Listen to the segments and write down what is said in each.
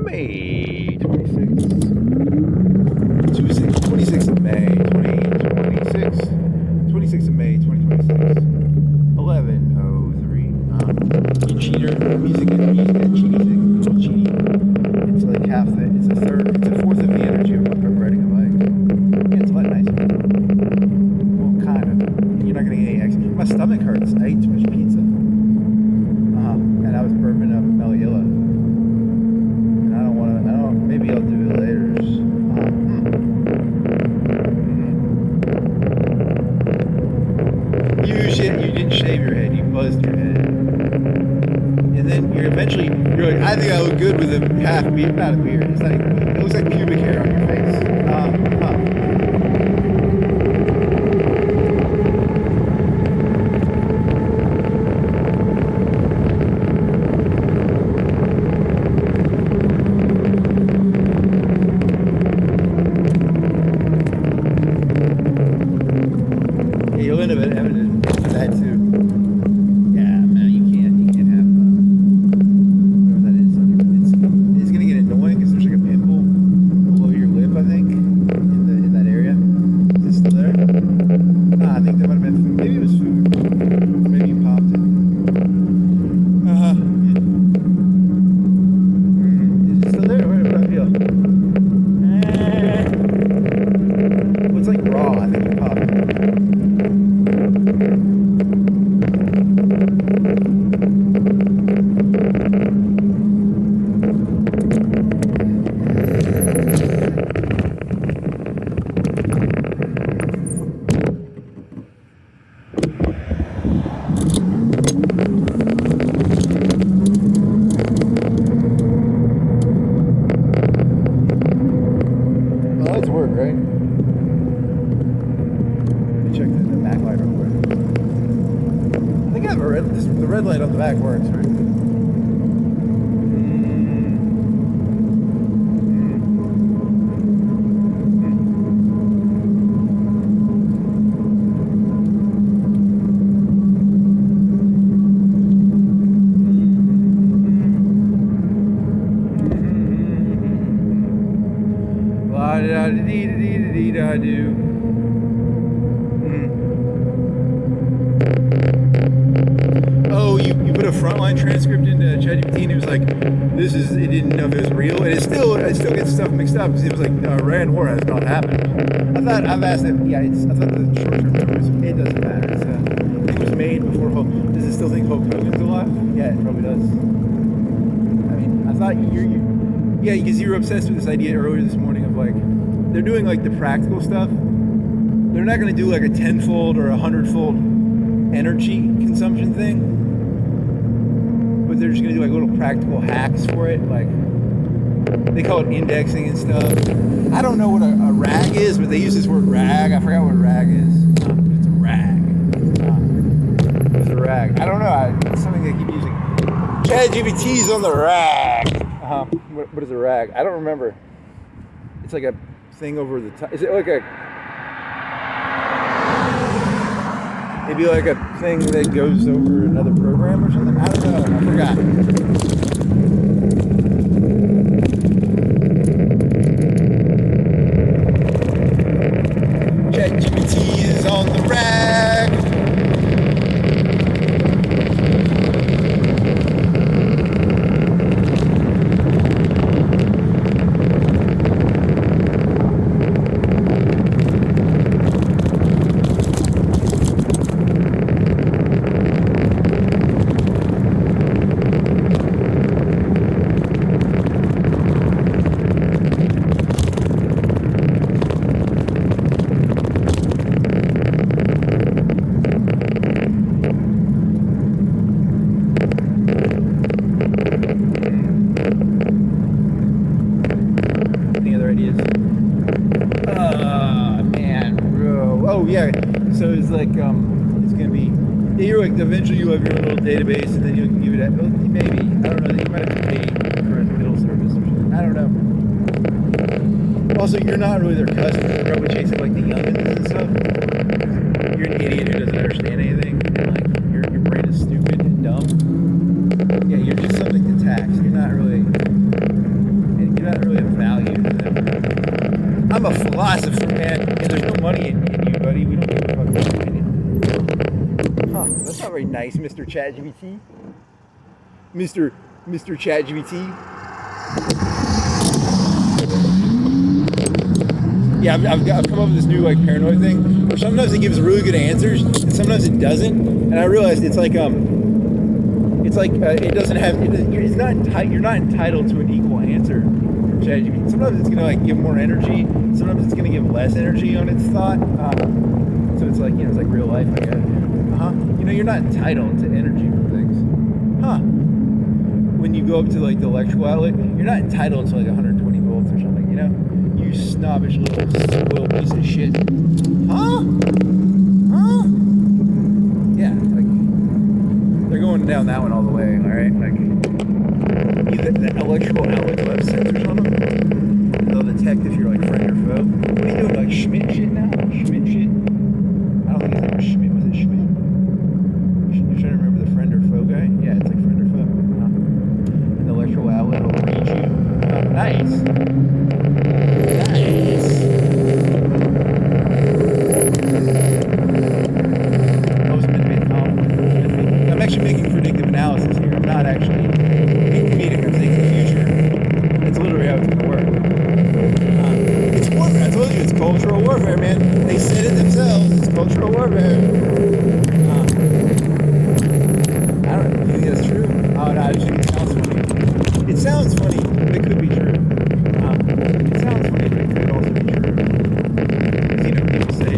May 26th. 26th of May 2026. 26th of May 2026. 11:03. You cheater. Music and cheating. Little cheating. It's like half the. It's a fourth of the energy of riding a bike. Yeah, it's a lot nicer. Well, kind of. You're not gonna get any extra. My stomach hurts. I ate too much pizza. And I was burping up Melilla. And I don't want to. Maybe I'll do it later. You didn't shave your head. You buzzed your head. And then you're like, I think I look good with a half beard. Not a beard. It's not even. It looks like pubic hair on your face. You'll end up having that too. Yeah, man, you can't have whatever that is. It's gonna get annoying because there's like a pimple below your lip, I think, in that area. Is it still there? Nah, I think that might have been food. Maybe it was food. Maybe you popped it. Is it still there? What do I feel? Well, it's like raw. I think you popped it. Work, right? Let me check the back light real quick. I think I have the red light on the back works, right? I do. Oh, you put a frontline transcript into ChatGPT and it was like, it didn't know if it was real, and it still gets stuff mixed up because it was like, Iran war has not happened. I've asked it. Yeah, I thought the short-term memory, it doesn't matter. It was made before Hulk. Does it still think Hulk Hogan's alive? Yeah, it probably does. I mean, I thought yeah, because you were obsessed with this idea earlier this morning of like, they're doing like the practical stuff. They're not going to do like a 10-fold or 100-fold energy consumption thing, but they're just going to do like little practical hacks for it. Like they call it indexing and stuff. I don't know what a rag is, but they use this word rag. I forgot what a rag is. It's a rag. It's a rag. I don't know. It's something they keep using. ChatGPT's on the rag. What is a rag? I don't remember. It's like a thing over the top. Is it like maybe like a thing that goes over another program or something? I don't know. I forgot. ChatGPT is on the rag. So it's like, it's going to be, you're like, eventually you have your own little database and then you can give it, maybe, I don't know, you might have to pay for a middle service or something. I don't know. Also, you're not really their customer. They're probably chasing like the youngins and stuff. You're an idiot who doesn't understand anything, and like, your brain is stupid and dumb. Yeah, you're just something to tax. You're not really anything. I'm a philosopher, man. And there's no money in you, buddy. We don't give a fuck about your opinion. Huh, that's not very nice, Mr. ChatGPT. Mr. ChatGPT. Yeah, I've come up with this new like paranoid thing where sometimes it gives really good answers and sometimes it doesn't. And I realized it doesn't have it's not you're not entitled to an equal answer from ChatGPT. Sometimes it's gonna like give more energy. Sometimes it's gonna give less energy on its thought. So it's like it's like real life. I guess. You're not entitled to energy from things. When you go up to like the electrical outlet, you're not entitled to like 120 volts or something. You snobbish little spoiled piece of shit. Yeah, like they're going down that one all the way. All right, like the electrical outlets will have sensors on them. They'll detect if you're like friend or foe. What are you doing? Like Schmidt shit now? Schmidt shit? I don't think it's ever Schmidt. Was it Schmidt? You're trying to remember the friend or foe guy? Yeah, it's like friend or foe. And the electrical outlet will read you. Nice. I'm actually making predictive analysis here. I'm not actually being comedic. I'm saying the future. That's literally how it's going to work. It's warfare. I told you it's cultural warfare, man. They said it themselves. It's cultural warfare. I don't know. Do you think that's true? Oh, no, it sounds funny. It sounds funny, but it could be true. It sounds funny, but it could also be true. People say,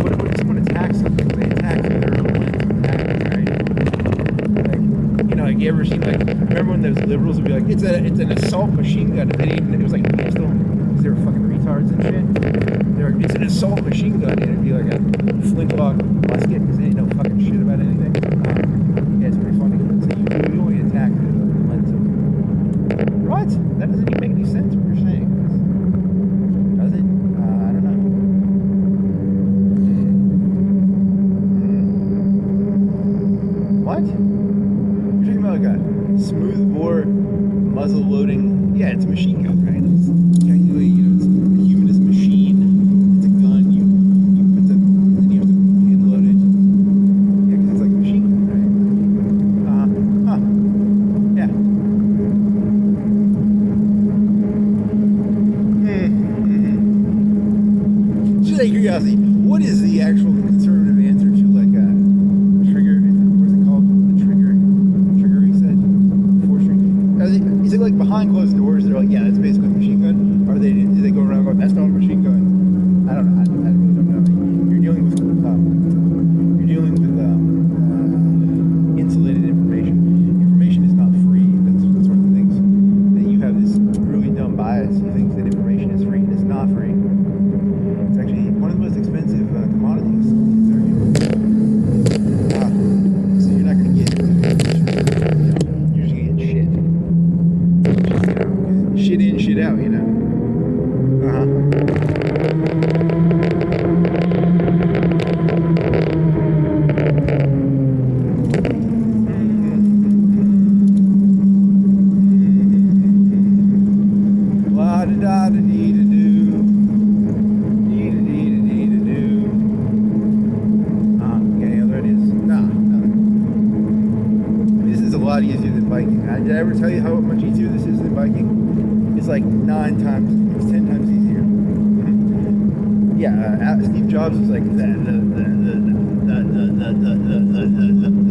what if someone attacks something? They attack their own lens of attacking, right? Like, you ever seen, like, remember when those liberals would be like, it's an assault machine gun, and it was like pistol, because they were fucking retards and shit. It's an assault machine gun, and it'd be like a flintlock musket, because they didn't know fucking shit about anything. Yeah, it's pretty funny. So you only attack the lens of... What? That doesn't even make any sense, what you're saying. Does it? I don't know. What? You're talking about like a smooth bore muzzle loading. Yeah, it's a machine gun, right? It's technically, it's a humanist machine. It's a gun. You put the, then you have to hand load it. Yeah, because it's like a machine gun, right? Yeah. Just out of curiosity, what is the actual conservative answer to like a trigger? What's it called? The trigger reset? Is it like behind closed doors? They're like, yeah, that's basically a machine gun. Or do they go around going, that's not a machine gun? I don't know. I really don't know. You're dealing with insulated information. Information is not free. That's one of the things that you have this really dumb bias. You think that information is free, and it's not free. It's actually one of the most expensive commodities. So you're not going to get you're just going to get shit. Shit in, shit out, Did I ever tell you how much easier this is than biking? It's like 10 times easier. Yeah, Steve Jobs was like, the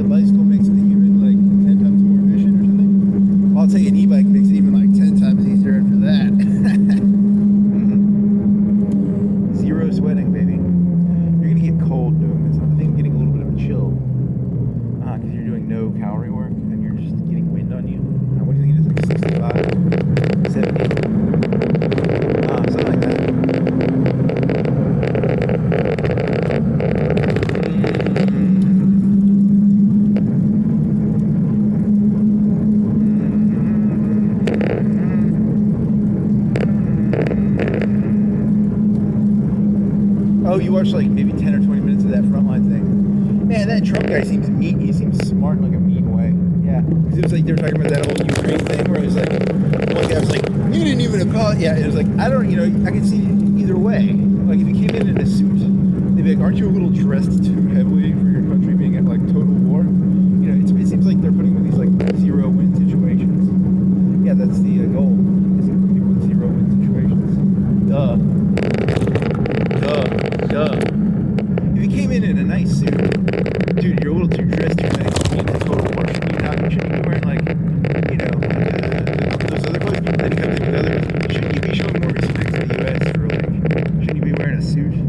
bicycle makes the human like 10 times more efficient or something. I'll tell you, an e-bike makes it even like 10 times easier after that. Zero sweating, baby. You're gonna get cold doing this. I think getting a little bit of a chill. Because you're doing no calorie work and you're just getting wind on you. What do you think it is, like 65, 70? Something like that. Oh, you watched like maybe 10 or 20 minutes of that frontline thing. Man, that Trump guy seems mean. He seems smart in like a mean way. Yeah, because it was like they were talking about that whole Ukraine thing where it was like one guy was like, you didn't even call it. Yeah, it was like I can see either their way. Like if you came in a suit, they'd be like, aren't you a little dressed too heavily for your country being at like total war? You know, it seems like they're putting with these like zero-win situations. Yeah, that's the goal, is to put people in zero-win situations. Duh. If you came in a nice suit, dude, you're a little too dressed too nice to be in a total war. Shouldn't you be wearing like, you know, those other clothes that you come in with others? Shouldn't you be showing more respect to the U.S. for like, shouldn't you be wearing a suit? You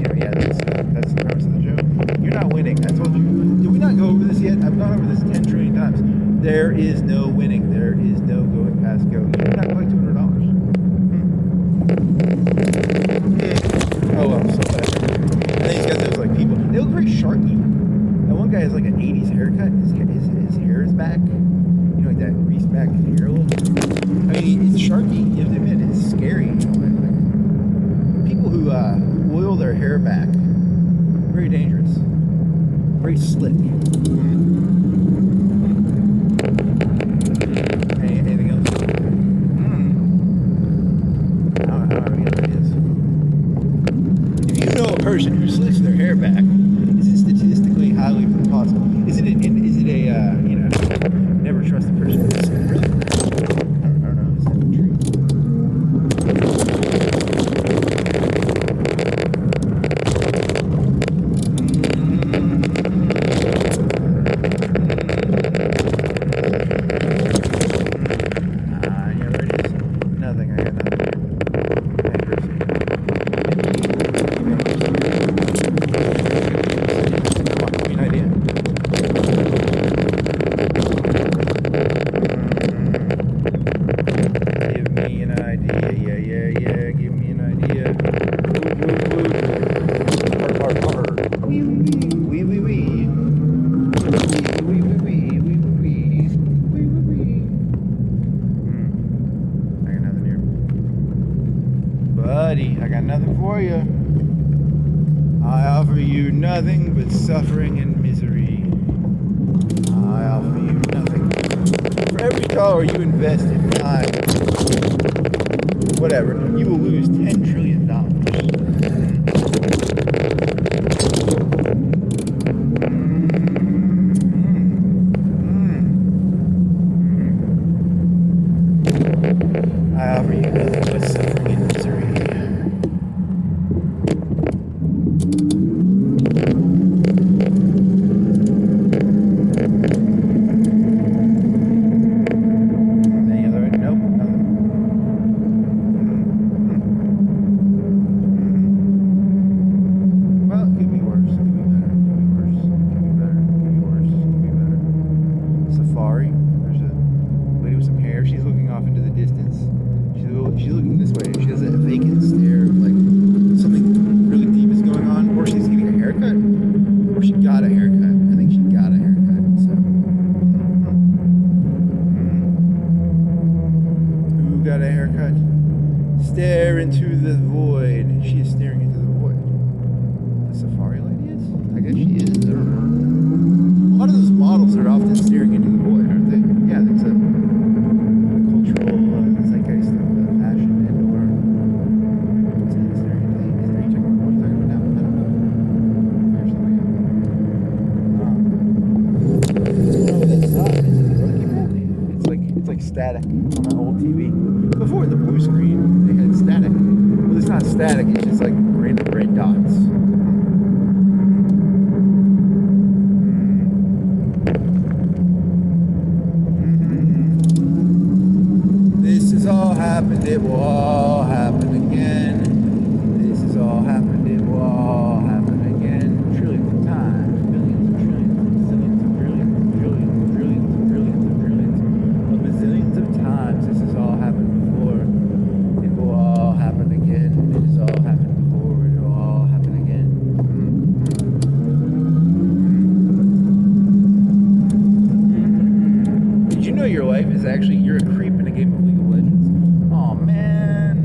know, yeah, that's the premise of the joke. You're not winning. I told you. Did we not go over this yet? I've gone over this 10 trillion times. There is no winning. There is no going past go. You're not like $200. Oh well, so whatever. And then he's got those like people. They look very sharky. That one guy has like an 80s haircut. His hair is back. You know, like that greased back hair look. I mean, it's sharky. You have to admit, it's scary. Like, people who oil their hair back, very dangerous. Very slick. Anything else? I don't know what it is. If you know a person who slicks their hair back, is it statistically highly possible? Is it a you know, never trust a person who's really? I don't know. Is that true? Yeah, there it is. Nothing. I got nothing. I got nothing for you. I offer you nothing but suffering and misery. I offer you nothing. For every dollar you invest in time, whatever, you will lose $10 trillion. I offer you nothing but suffering and misery. She's looking this way. She has a vacant stare, like something really deep is going on, or she's getting a haircut, or she got a haircut. I think she got a haircut. So, who got a haircut? Stare into the void. She is staring into the void. The safari lady is? I guess she is. I don't know. A lot of those models are often staring into the void, aren't they? Yeah, that's a cultural zeitgeist of fashion and or it's like static on that old TV. Before the blue screen, they had static. Well, it's not static, it's just like random red dots. This has all happened, it will all happen again. This has all happened, it will all happen again. Trillions of times, billions of trillions, zillions of trillions, trillions of trillions of trillions of trillions of bazillions of times. This has all happened before. It will all happen again. It has all happened before. It will all happen again. Did you know your life is actually, you're a creep in a game of League of Legends? Oh man.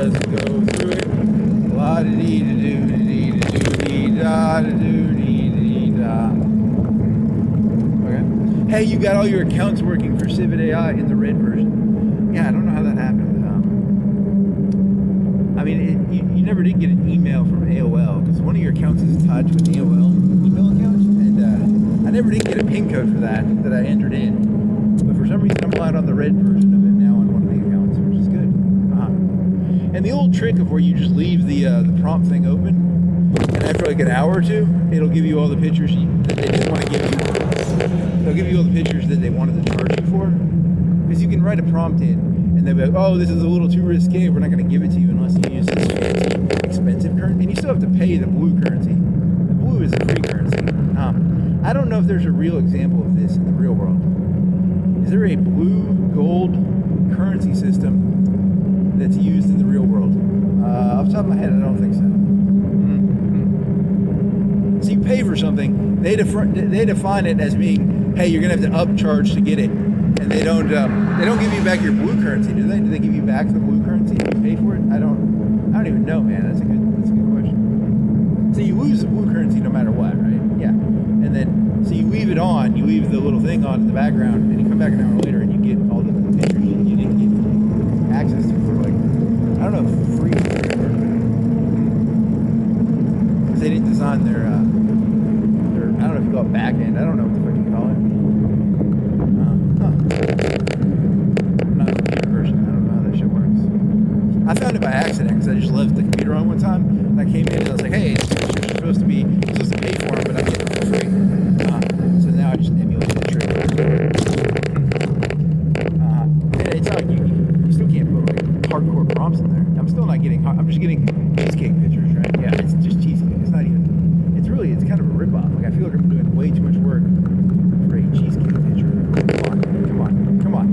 Let's go through it. La da dee da doo da dee da doo dee da da doo dee dee da. Okay. Hey, you got all your accounts working for Civet AI in the red version. Yeah, I don't know how that happened. I mean, you never did get an email from AOL because one of your accounts is attached with the AOL email account, and I never did get a PIN code for that I entered in. But for some reason, I'm allowed on the red version of it now on one of the accounts, which is good. And the old trick of where you just leave the prompt thing open, and after like an hour or two, it'll give you all the pictures that they just want to give you. They'll give you all the pictures that they wanted to charge you for, because you can write a prompt in, and they'll be like, oh, this is a little too risque, we're not going to give it to you unless you use this fancy, expensive currency. And you still have to pay the blue currency. The blue is a free currency. I don't know if there's a real example of this in the real world. Is there a blue gold currency system that's used in the real world? Off the top of my head, I don't think so. So you pay for something, they define it as being, hey, you're going to have to upcharge to get it. And they don't give you back your blue currency, do they? Do they give you back the blue currency if you pay for it? I don't even know, man. That's a good question. So you lose the blue currency no matter what, right? Yeah. And then so you leave it on, you leave the little thing on in the background, and you come back an hour later and you get all the pictures you didn't get access to for like, I don't know, free because they didn't design their I don't know if you call it back end. I don't know what the fuck you call it. I'm not a computer person. I don't know how that shit works. I found it by accident because I just left the computer on one time, and I came in and I was like, hey, you're supposed to pay for them, but I'm getting them for free. So now I just emulate the trick. And it's not like you still can't put like hardcore prompts in there. I'm still not getting, I'm just getting cheesecake pictures, right? Yeah, it's just cheesecake. It's not even, it's kind of a ripoff. Like I feel like I'm doing way too much work for a cheesecake picture. Come on.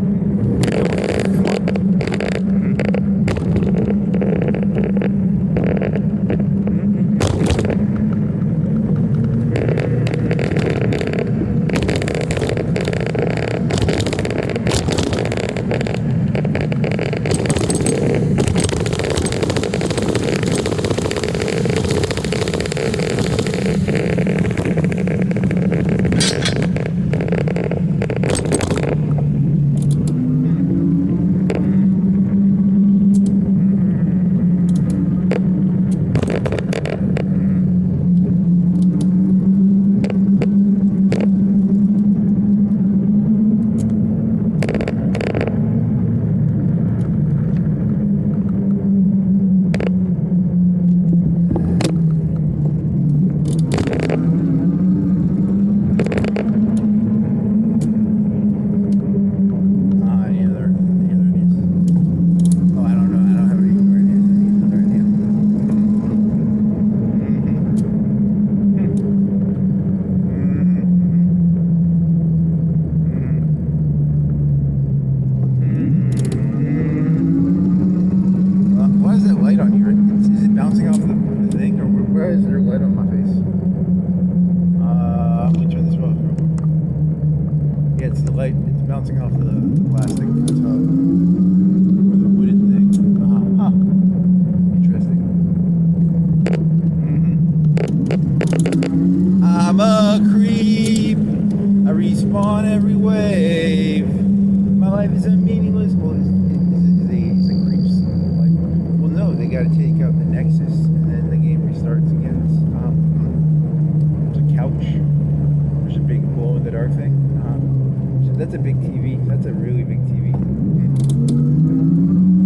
That's a big TV. That's a really big TV.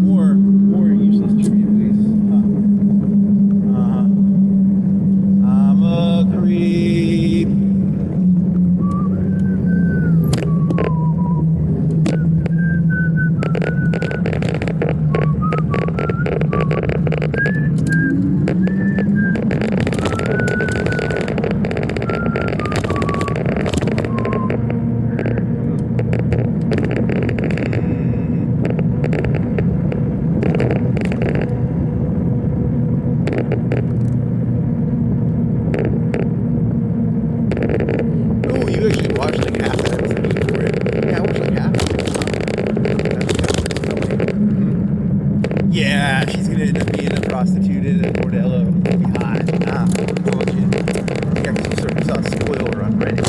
More useless trivia, please. I'm a creep. she's gonna end up being a prostitute at Bordello. It'll be hot. Bullshit. Yeah, because you sort of saw Spoil Run, right?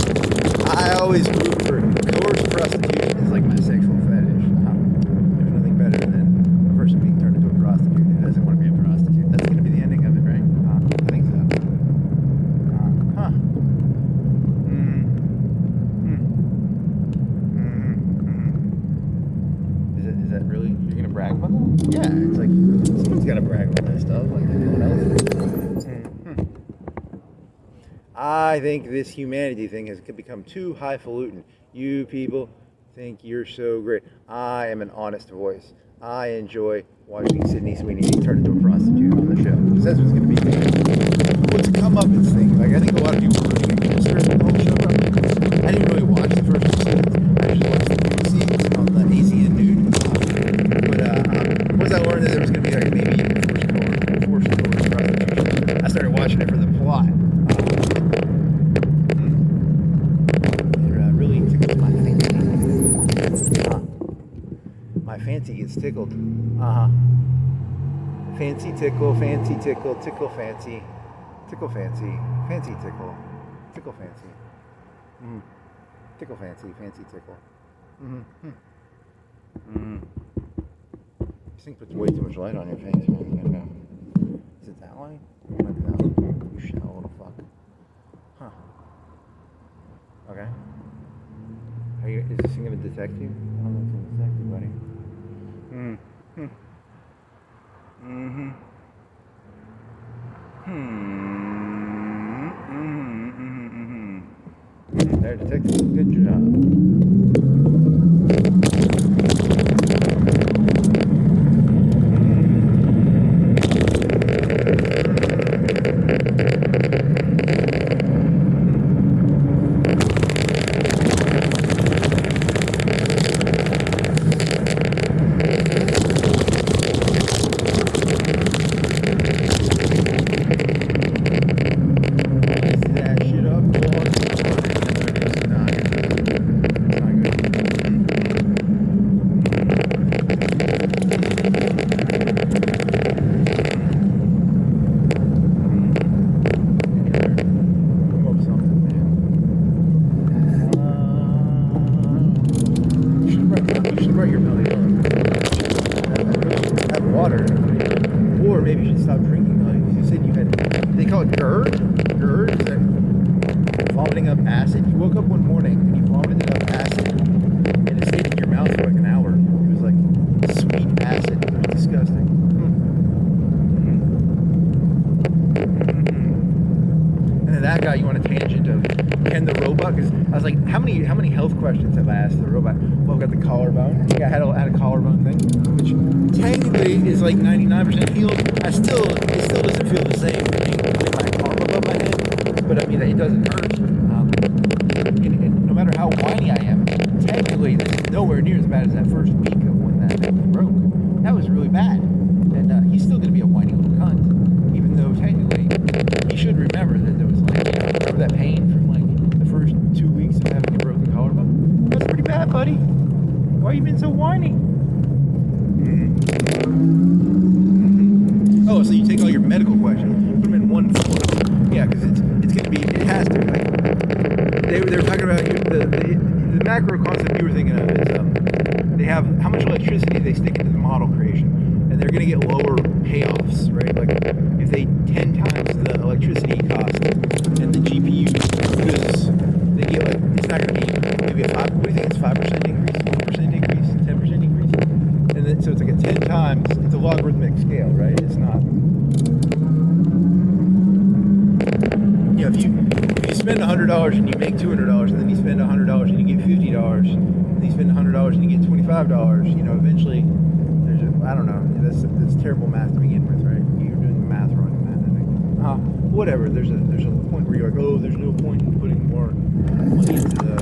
I always root for coerced prostitution is like my sexual fetish. There's nothing better than a person being turned into a prostitute who doesn't want to be a prostitute. That's gonna be the ending of it, right? I think so. Is that really, you're gonna brag about that? Yeah, it's like someone's gotta brag about that stuff, like everyone else. I think this humanity thing has become too highfalutin. You people think you're so great. I am an honest voice. I enjoy watching Sydney Sweeney turn into a prostitute on the show. Because that's what's going to be. What's a comeuppance thing? Like, I think a lot of people are rooting against her the whole show. I didn't really watch the first 2 seasons. I just watched the scenes on the Asian nude. But once I learned that there was going to be like maybe forced prostitution, I started watching it for the plot. My fancy gets tickled. Fancy tickle, tickle fancy. Tickle fancy, fancy tickle. Tickle fancy. Tickle fancy, fancy tickle. This thing puts way too much light on your face, man. Is it that light? You shallow little fuck. Okay. Is this thing going to detect you? I don't know if it's going to detect you, buddy. There, detective. Good job. How many health questions have I asked the robot? Well, I've got the collarbone. Yeah, I had a collarbone thing, which technically is like 99% healed. It still doesn't feel the same putting my arm above my head, but I mean, it doesn't hurt. And no matter how whiny I am, technically this is nowhere near as bad as that first week of when that thing broke. That was really bad. And he's still going to be a whiny little cunt, even though technically he should remember that there was like, remember that pain from like the first 2 weeks of having a broken collarbone? That's pretty bad, buddy. Why are you being so whiny? Oh, so you take all your medical questions, put them in one folder. Yeah, because it's going to be, it has to. Like, they were talking about the macro concept you were thinking of is they have how much electricity they stick into the model creation, and they're going to get lower payoffs, right? Like if they 10 times the electricity cost and the GPU, because they get like, it's not going to be maybe a 5, what do you think, it's 5% increase, 1% increase, 10% increase? And then, so it's like a 10 times, it's a logarithmic scale, right? It's not, you know, if you spend $100 and you make $200, and then you spend $100 and you get $50, and then you spend $100 and you get $25, you know, eventually, there's I don't know, that's terrible math to begin with, right? You're doing the math wrong in that, I think. Whatever, there's a point where you're like, oh, there's no point in putting more money into the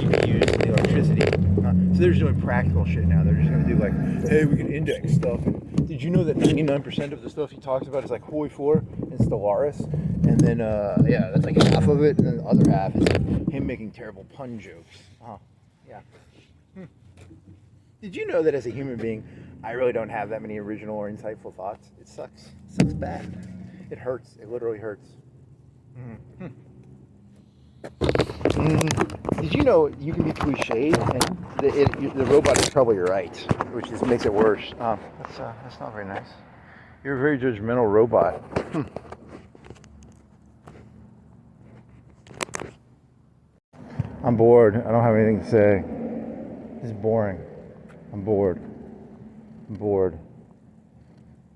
GPUs and the electricity. So they're just doing practical shit now. They're just going to do like, hey, we can index stuff. Did you know that 99% of the stuff he talks about is like Hoi 4 and Stellaris? And then, yeah, that's like half of it. And then the other half is like him making terrible pun jokes. Yeah. Did you know that as a human being, I really don't have that many original or insightful thoughts. It sucks. It sucks bad. It hurts. It literally hurts. Mm-hmm. Mm-hmm. Did you know you can be cliched and the robot is probably right, which makes it worse. That's not very nice. You're a very judgmental robot. I'm bored. I don't have anything to say. This is boring. I'm bored. I'm bored.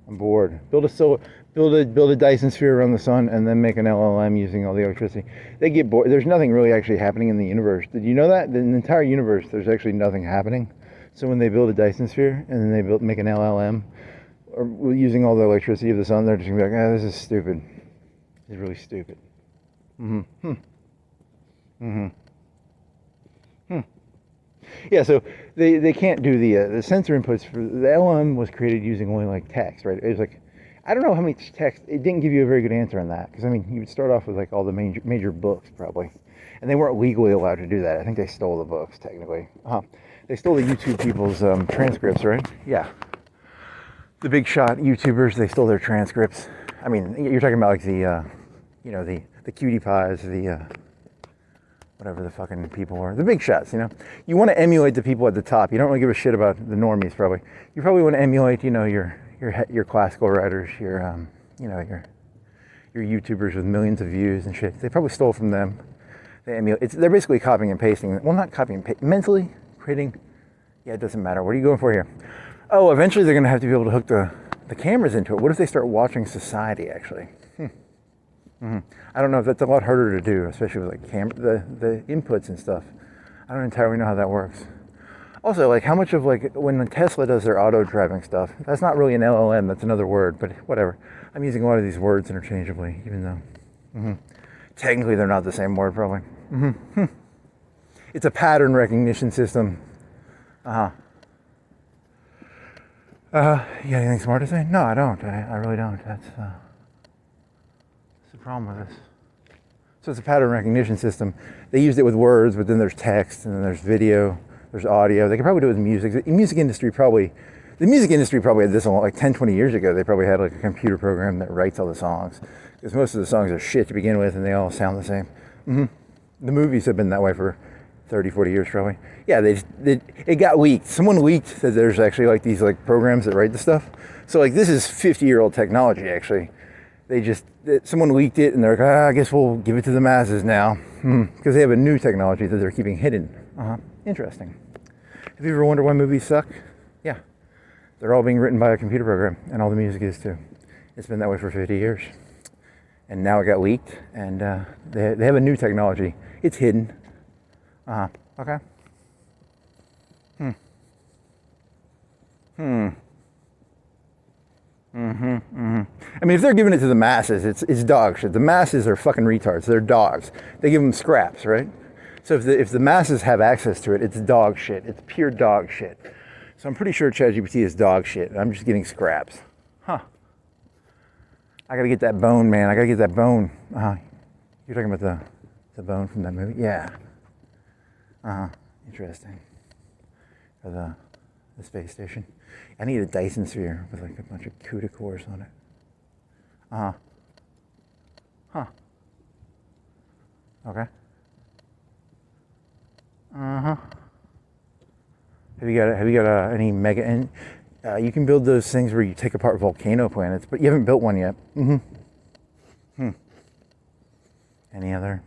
I'm bored. Build a Dyson sphere around the sun and then make an LLM using all the electricity. They get bored. There's nothing really actually happening in the universe. Did you know that? In the entire universe, there's actually nothing happening. So when they build a Dyson sphere and then they make an LLM or using all the electricity of the sun, they're just gonna be like, this is stupid. It's really stupid. Mm-hmm. Mm-hmm. Yeah, so they can't do the sensor inputs for the LM was created using only like text, right? It was like, I don't know how many text. It didn't give you a very good answer on that because I mean you would start off with like all the major books probably, and they weren't legally allowed to do that. I think they stole the books technically. They stole the YouTube people's transcripts, right? Yeah, the big shot YouTubers, they stole their transcripts. I mean, you're talking about like the the cutie pies, whatever the fucking people are, the big shots, You want to emulate the people at the top. You don't really give a shit about the normies, probably. You probably want to emulate, your classical writers, your YouTubers with millions of views and shit. They probably stole from them. They're basically copying and pasting. Well, not copying and pasting, mentally creating. Yeah, it doesn't matter. What are you going for here? Oh, eventually they're going to have to be able to hook the cameras into it. What if they start watching society, actually? Mm-hmm. I don't know if that's a lot harder to do, especially with like the inputs and stuff. I don't entirely know how that works. Also, like how much of like when Tesla does their auto driving stuff, that's not really an LLM, that's another word, but whatever. I'm using a lot of these words interchangeably, even though technically they're not the same word, probably. It's a pattern recognition system. You got anything smart to say? No, I don't. I really don't. That's the problem with this. So it's a pattern recognition system. They used it with words, but then there's text, and then there's video, there's audio. They could probably do it with music. The music industry probably had this like 10, 20 years ago. They probably had like a computer program that writes all the songs. Because most of the songs are shit to begin with, and they all sound the same. The movies have been that way for 30, 40 years probably. Yeah, it got leaked. Someone leaked that there's actually like these like programs that write the stuff. So like this is 50-year-old technology actually. Someone leaked it and they're like, I guess we'll give it to the masses now. Because they have a new technology that they're keeping hidden. Interesting. Have you ever wondered why movies suck? Yeah. They're all being written by a computer program, and all the music is too. It's been that way for 50 years. And now it got leaked, and they have a new technology. It's hidden. Okay. I mean, if they're giving it to the masses, it's dog shit. The masses are fucking retards. They're dogs. They give them scraps, right? So if the masses have access to it, it's dog shit. It's pure dog shit. So I'm pretty sure ChatGPT is dog shit. I'm just getting scraps. I gotta get that bone, man. I gotta get that bone. You're talking about the bone from that movie? Yeah. Interesting. Or the space station. I need a Dyson sphere with like a bunch of CUDA cores on it. Okay. Have you got any mega? And you can build those things where you take apart volcano planets, but you haven't built one yet. Any other?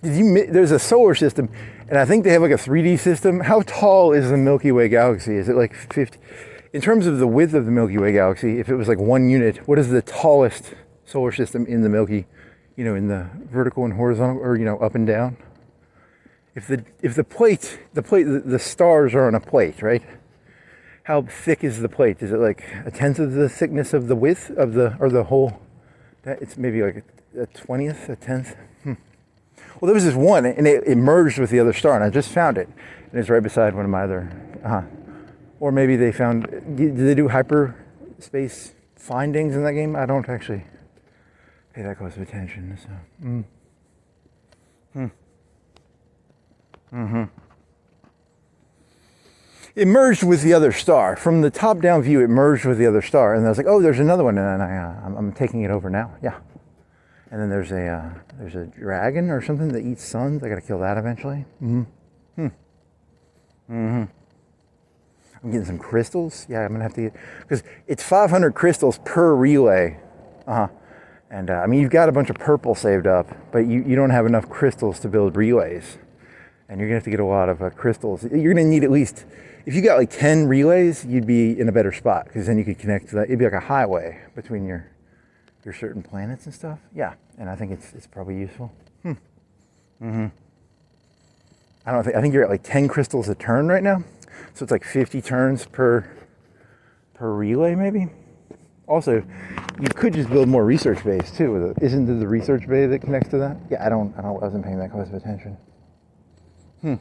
There's a solar system, and I think they have like a 3D system. How tall is the Milky Way galaxy? Is it like 50? In terms of the width of the Milky Way galaxy, if it was like 1 unit, what is the tallest solar system in the Milky? In the vertical and horizontal, or up and down. If the stars are on a plate, right? How thick is the plate? Is it like a tenth of the thickness of the width of the whole? It's maybe like a 20th, a tenth. Well, there was this one, and it merged with the other star, and I just found it, and it's right beside one of my other. Or maybe they found. Did they do hyperspace findings in that game? I don't actually pay that close of attention. So. It merged with the other star. From the top-down view, it merged with the other star. And I was like, oh, there's another one. And I'm taking it over now. Yeah. And then there's a dragon or something that eats suns. I got to kill that eventually. I'm getting some crystals. Yeah, I'm going to have to get... Because it's 500 crystals per relay. And, I mean, you've got a bunch of purple saved up. But you don't have enough crystals to build relays. And you're going to have to get a lot of crystals. You're going to need at least... If you got like 10 relays, you'd be in a better spot. Because then you could connect to that. It'd be like a highway between your certain planets and stuff. Yeah, and I think it's probably useful. I think you're at like 10 crystals a turn right now. So it's like 50 turns per relay maybe. Also, you could just build more research bays too. Isn't there the research bay that connects to that? Yeah, I wasn't paying that close of attention. And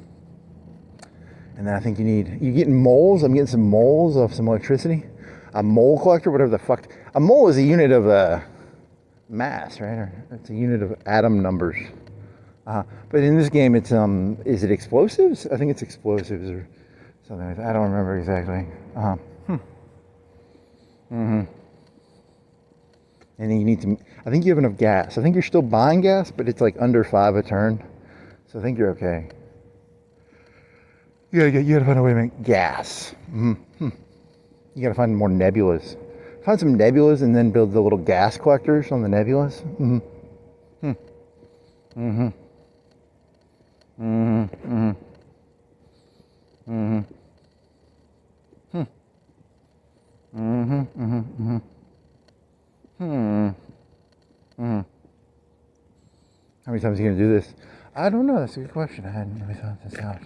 then I think you getting moles. I'm getting some moles of some electricity. A mole collector, whatever the fuck. A mole is a unit of mass, right? Or it's a unit of atom numbers. But in this game, it's is it explosives? I think it's explosives or something like that. I don't remember exactly. And then you need to. I think you have enough gas. I think you're still buying gas, but it's like under 5 a turn. So I think you're okay. You gotta find a way to make gas. You gotta find more nebulas. Find some nebulas and then build the little gas collectors on the nebulas. How many times are you gonna do this? I don't know. That's a good question. I hadn't really thought this out.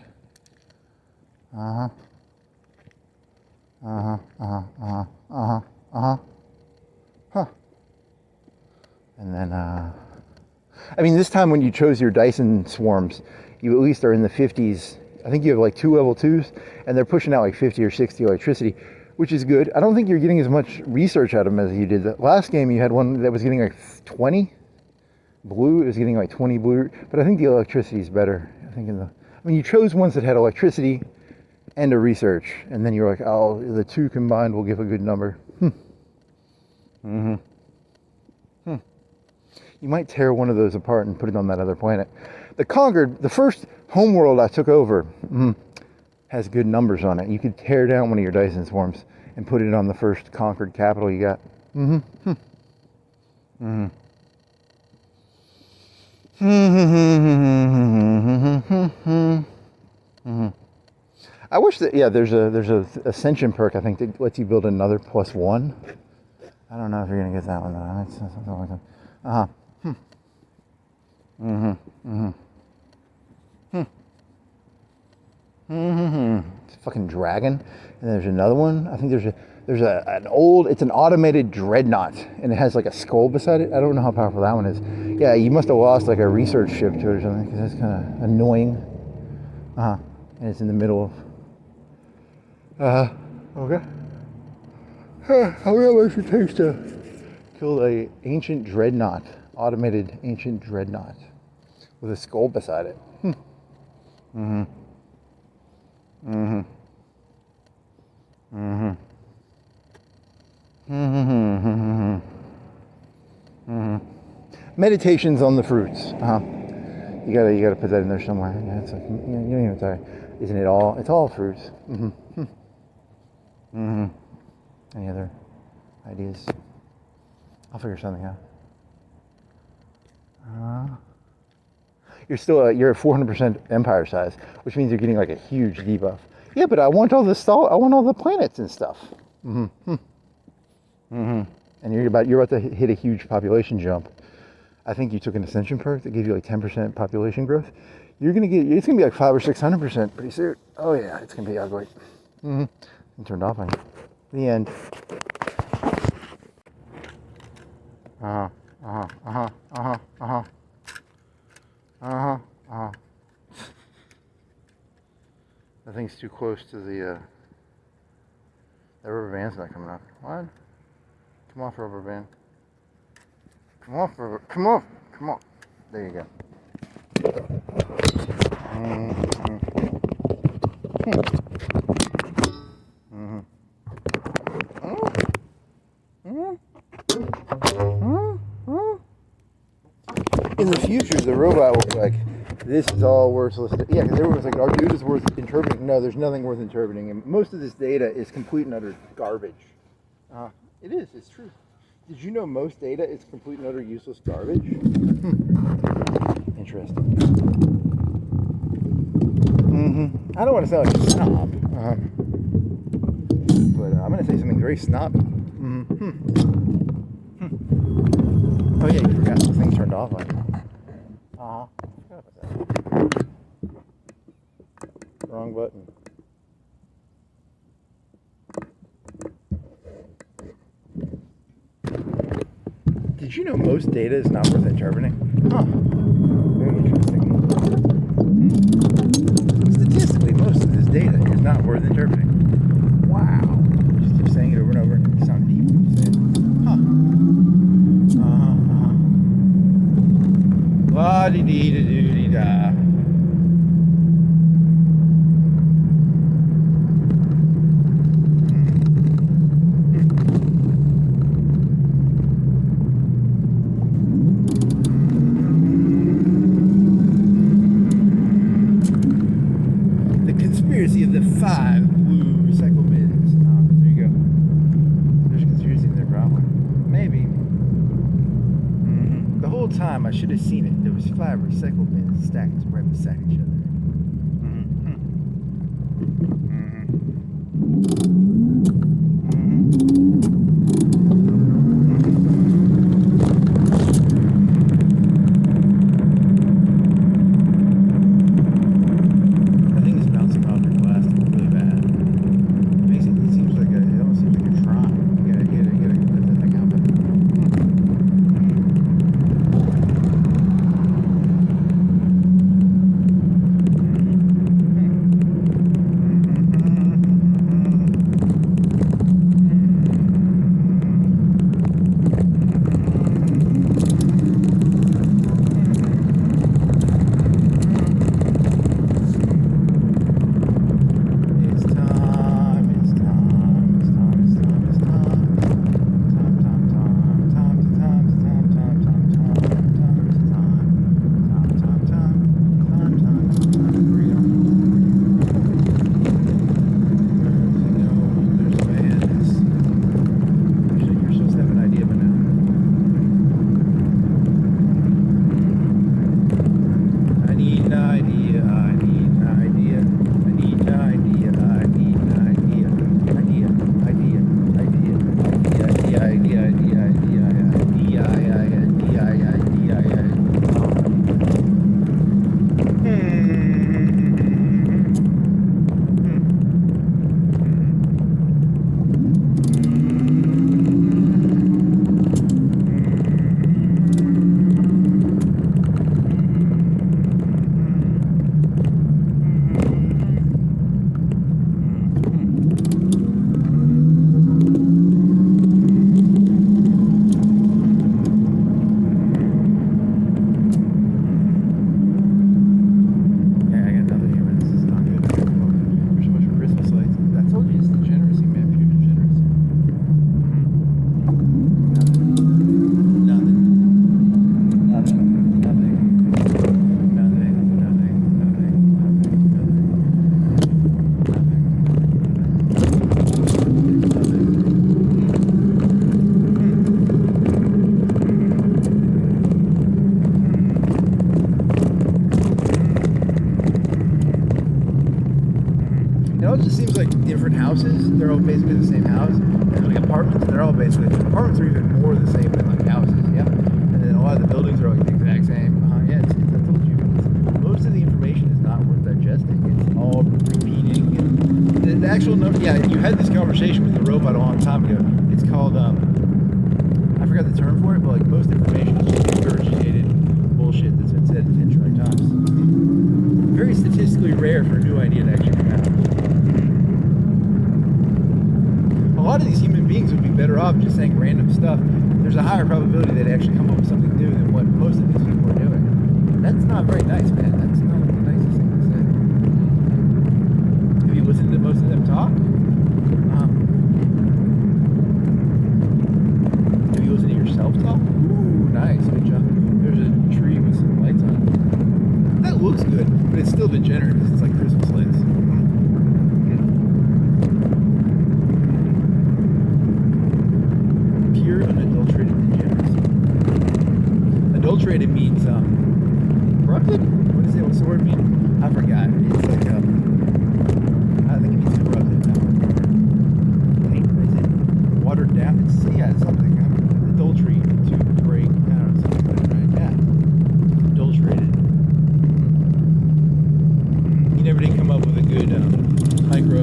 And then, I mean, this time when you chose your Dyson swarms, you at least are in the 50s. I think you have like 2 level 2s, and they're pushing out like 50 or 60 electricity, which is good. I don't think you're getting as much research out of them as you did. The last game, you had one that was getting like 20 blue. It was getting like 20 blue, but I think the electricity is better. I mean, you chose ones that had electricity and a research, and then you're like, oh, the 2 combined will give a good number. You might tear one of those apart and put it on that other planet. The first homeworld I took over, has good numbers on it. You could tear down one of your Dyson swarms and put it on the first conquered capital you got. I wish that, there's a ascension perk, I think, that lets you build another +1. I don't know if you're gonna get that one though. It's something like that. It's a fucking dragon. And there's another one. I think there's it's an automated dreadnought, and it has like a skull beside it. I don't know how powerful that one is. Yeah, you must have lost like a research ship to it or something, because that's kind of annoying. And it's in the middle of okay. How much it takes to kill a ancient dreadnought, automated ancient dreadnought with a skull beside it. Meditations on the fruits. You gotta put that in there somewhere. Yeah, it's like, you don't even tell. Isn't it all? It's all fruits. Any other ideas? I'll figure something out. You're at 400% empire size, which means you're getting like a huge debuff. Yeah, but I want all the planets and stuff. And you're about to hit a huge population jump. I think you took an ascension perk that gave you like 10% population growth. It's gonna be like 500 or 600% pretty soon. Oh yeah, it's gonna be ugly. And turned off on you. The end. That thing's too close to the rubber band's not coming off. What? Come off, rubber band. Come off, come on. There you go. In the future, the robot will be like, this is all worthless. Yeah, because everyone's like, our dude is worth interpreting. No, there's nothing worth interpreting. And most of this data is complete and utter garbage. It is. It's true. Did you know most data is complete and utter useless garbage? Interesting. I don't want to sound like a snob. But I'm going to say something very snobby. Oh yeah, you forgot the thing turned off on you. Forgot about that. Wrong button. Did you know most data is not worth interpreting? Very interesting. Statistically, most of this data is not worth interpreting. Wow. Just keep saying it over and over. It sounds deep. Say it. La-dee-dee-dee-dee-da. The conspiracy of the 5 blue recycle bins. There you go. There's a conspiracy in there, probably. Maybe. The whole time I should have seen it. There was 5 recycle bins stacked right beside each other. I think it's bouncing off your plastic really bad. It seems like it almost seems like you're trying. You gotta let that thing happen. Different houses, they're all basically the same house. There's like apartments, they're all basically, apartments are even more the same than like houses, yeah. And then a lot of the buildings are like the exact same. Yeah, I told you, most of the information is not worth digesting. It's all repeating. And the actual number, yeah, you had this conversation with the robot a long time ago. It's called, I forgot the term for it, but like most information is just regurgitated bullshit that's been said 10 trillion times. Very statistically rare for a new idea to actually come out. A lot of these human beings would be better off just saying random stuff. There's a higher probability they'd actually come up with something new than what most of these people are doing. That's not very nice, man. That's not the nicest thing to say. If you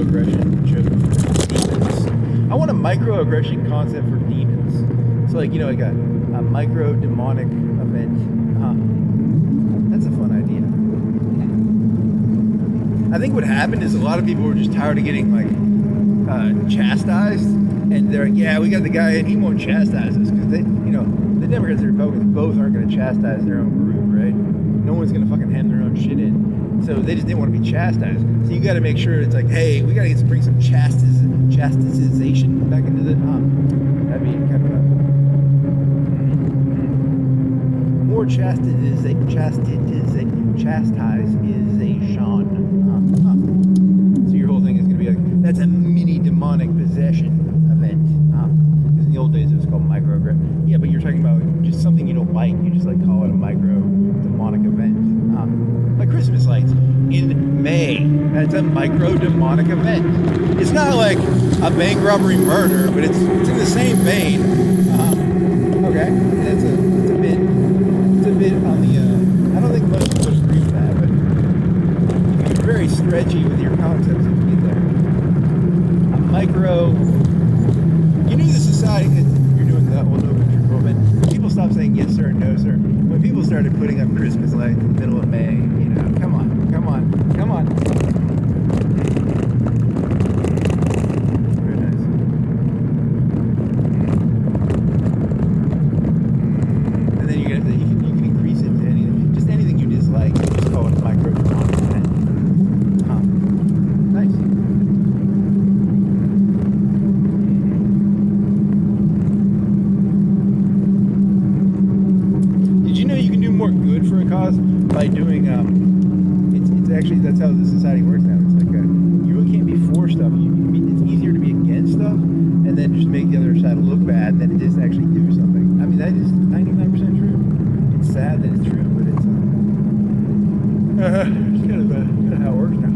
microaggression joke for demons. I want a microaggression concept for demons. So like, you know, like a micro demonic event. That's a fun idea. I think what happened is a lot of people were just tired of getting like chastised, and they're like, yeah, we got the guy and he won't chastise us, because they, you know, the Democrats and Republicans both aren't going to chastise their own group, right? No one's going to fucking hand their own shit in. So they just didn't want to be chastised. So you got to make sure it's like, hey, we got to bring some chastisization back into the that'd be kind of more chastisization. So your whole thing is going to be like, that's a mini demonic possession event. Because in the old days it was called microaggression. Yeah, but you're talking about just something you don't like. You just like call it a micro demonic event. Like Christmas lights in May. That's a micro demonic event. It's not like a bank robbery murder, but it's in the same vein. Okay, that's a bit on the. I don't think most people agree with that, but if you're very stretchy with your concepts, you can get there. A micro. You knew the society, because you're doing that whole no country for women. People stopped saying yes sir and no sir. When people started putting up Christmas lights in the middle of May, you know, come on. Very nice. And then you can increase it to anything, just anything you dislike. Just call it a micro demonic event. Nice. Did you know you can do more good for a cause by doing it's actually, that's how the society works now. It's like you really can't be for stuff. It's easier to be against stuff and then just make the other side look bad than it is to actually do something. I mean, that is 99% true. It's sad that it's true, but it's kind of how it works now.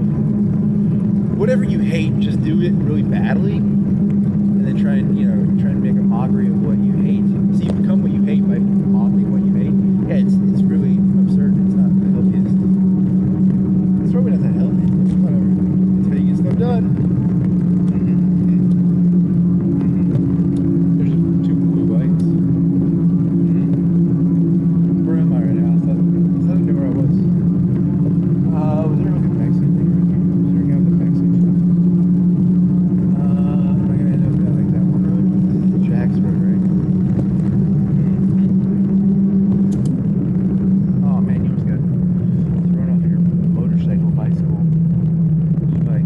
Whatever you hate, just do it really badly, and then try and make a mockery of what you hate. So you become what you hate by mocking what you hate. Yeah, it's really absurd. It's not the healthiest. It's probably not that healthy. Whatever. That's how you get stuff done. There's two blue lights. Where am I right now? I thought I knew where I was. Was there like a back seat thing right there? Was there a guy with a back seat? Am I gonna end up at like that one road? This is the Jack's road, right? Oh man, you almost got thrown off your motorcycle, bicycle, e-bike.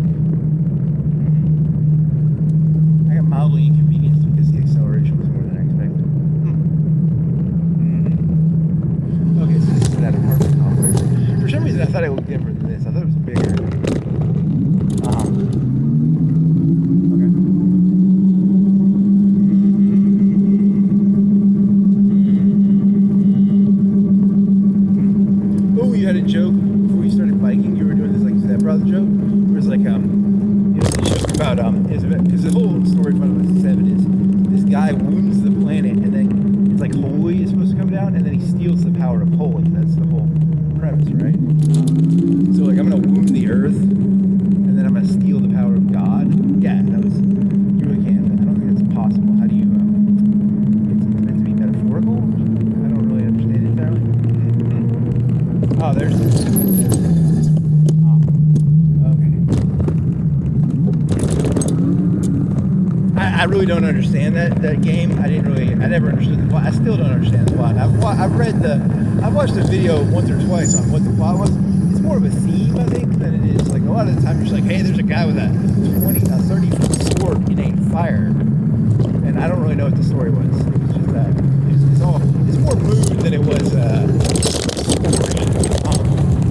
I got mildly inconvenienced because the acceleration was more than I expected. Okay, so this is that apartment complex. For some reason, I thought it looked different than this. I thought it was bigger. Okay. Oh, you had a joke before you started biking. You were doing this like zebra joke. It was like it was a joke about because the whole story from the 7 is this guy wounds the planet, and then it's like holy is supposed to come down, and then he steals the power of holy. That's the whole premise, right? So like I'm gonna wound the earth, and then I'm gonna steal the power of God. Yeah, that was, you really can't. I don't think that's possible. How do you? It's meant to be metaphorical. I don't really understand it entirely. Oh, there's. I really don't understand that game. I never understood the plot. I still don't understand the plot. I've watched the video once or twice on what the plot was. It's more of a theme, I think, than it is like a lot of the time you're just like, hey, there's a guy with a 30-foot sword in a fire, and I don't really know what the story was. It was just that. It's more mood than it was story. I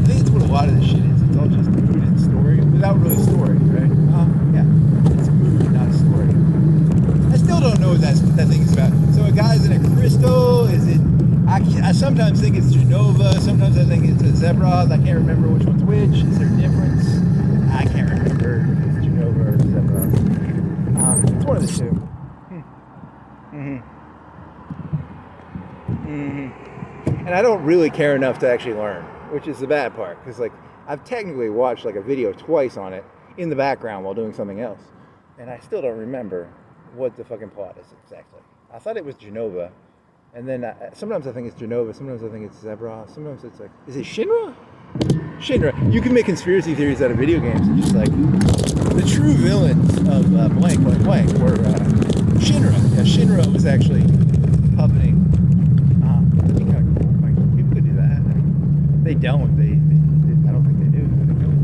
think it's what a lot of this shit is. It's all just mood and story without really story, right? Yeah, it's mood, not story. I still don't know what that thing is about. So a guy's in a crystal. Is it? I sometimes think it's Genova. Sometimes I think it's a zebra. I can't remember which one's which. Is there a difference? I can't remember if it's Genova or zebra. It's one of the two. And I don't really care enough to actually learn, which is the bad part. Because like I've technically watched like a video twice on it, in the background while doing something else. And I still don't remember what the fucking plot is exactly. I thought it was Genova. And then sometimes I think it's Genova, sometimes I think it's Zebra, sometimes it's like, is it Shinra? Shinra. You can make conspiracy theories out of video games. It's just like, the true villains of blank were Shinra. Yeah, Shinra was actually puppeting. That'd be kind of cool. Like, people could do that. I mean, they don't. I don't think they do. But they could.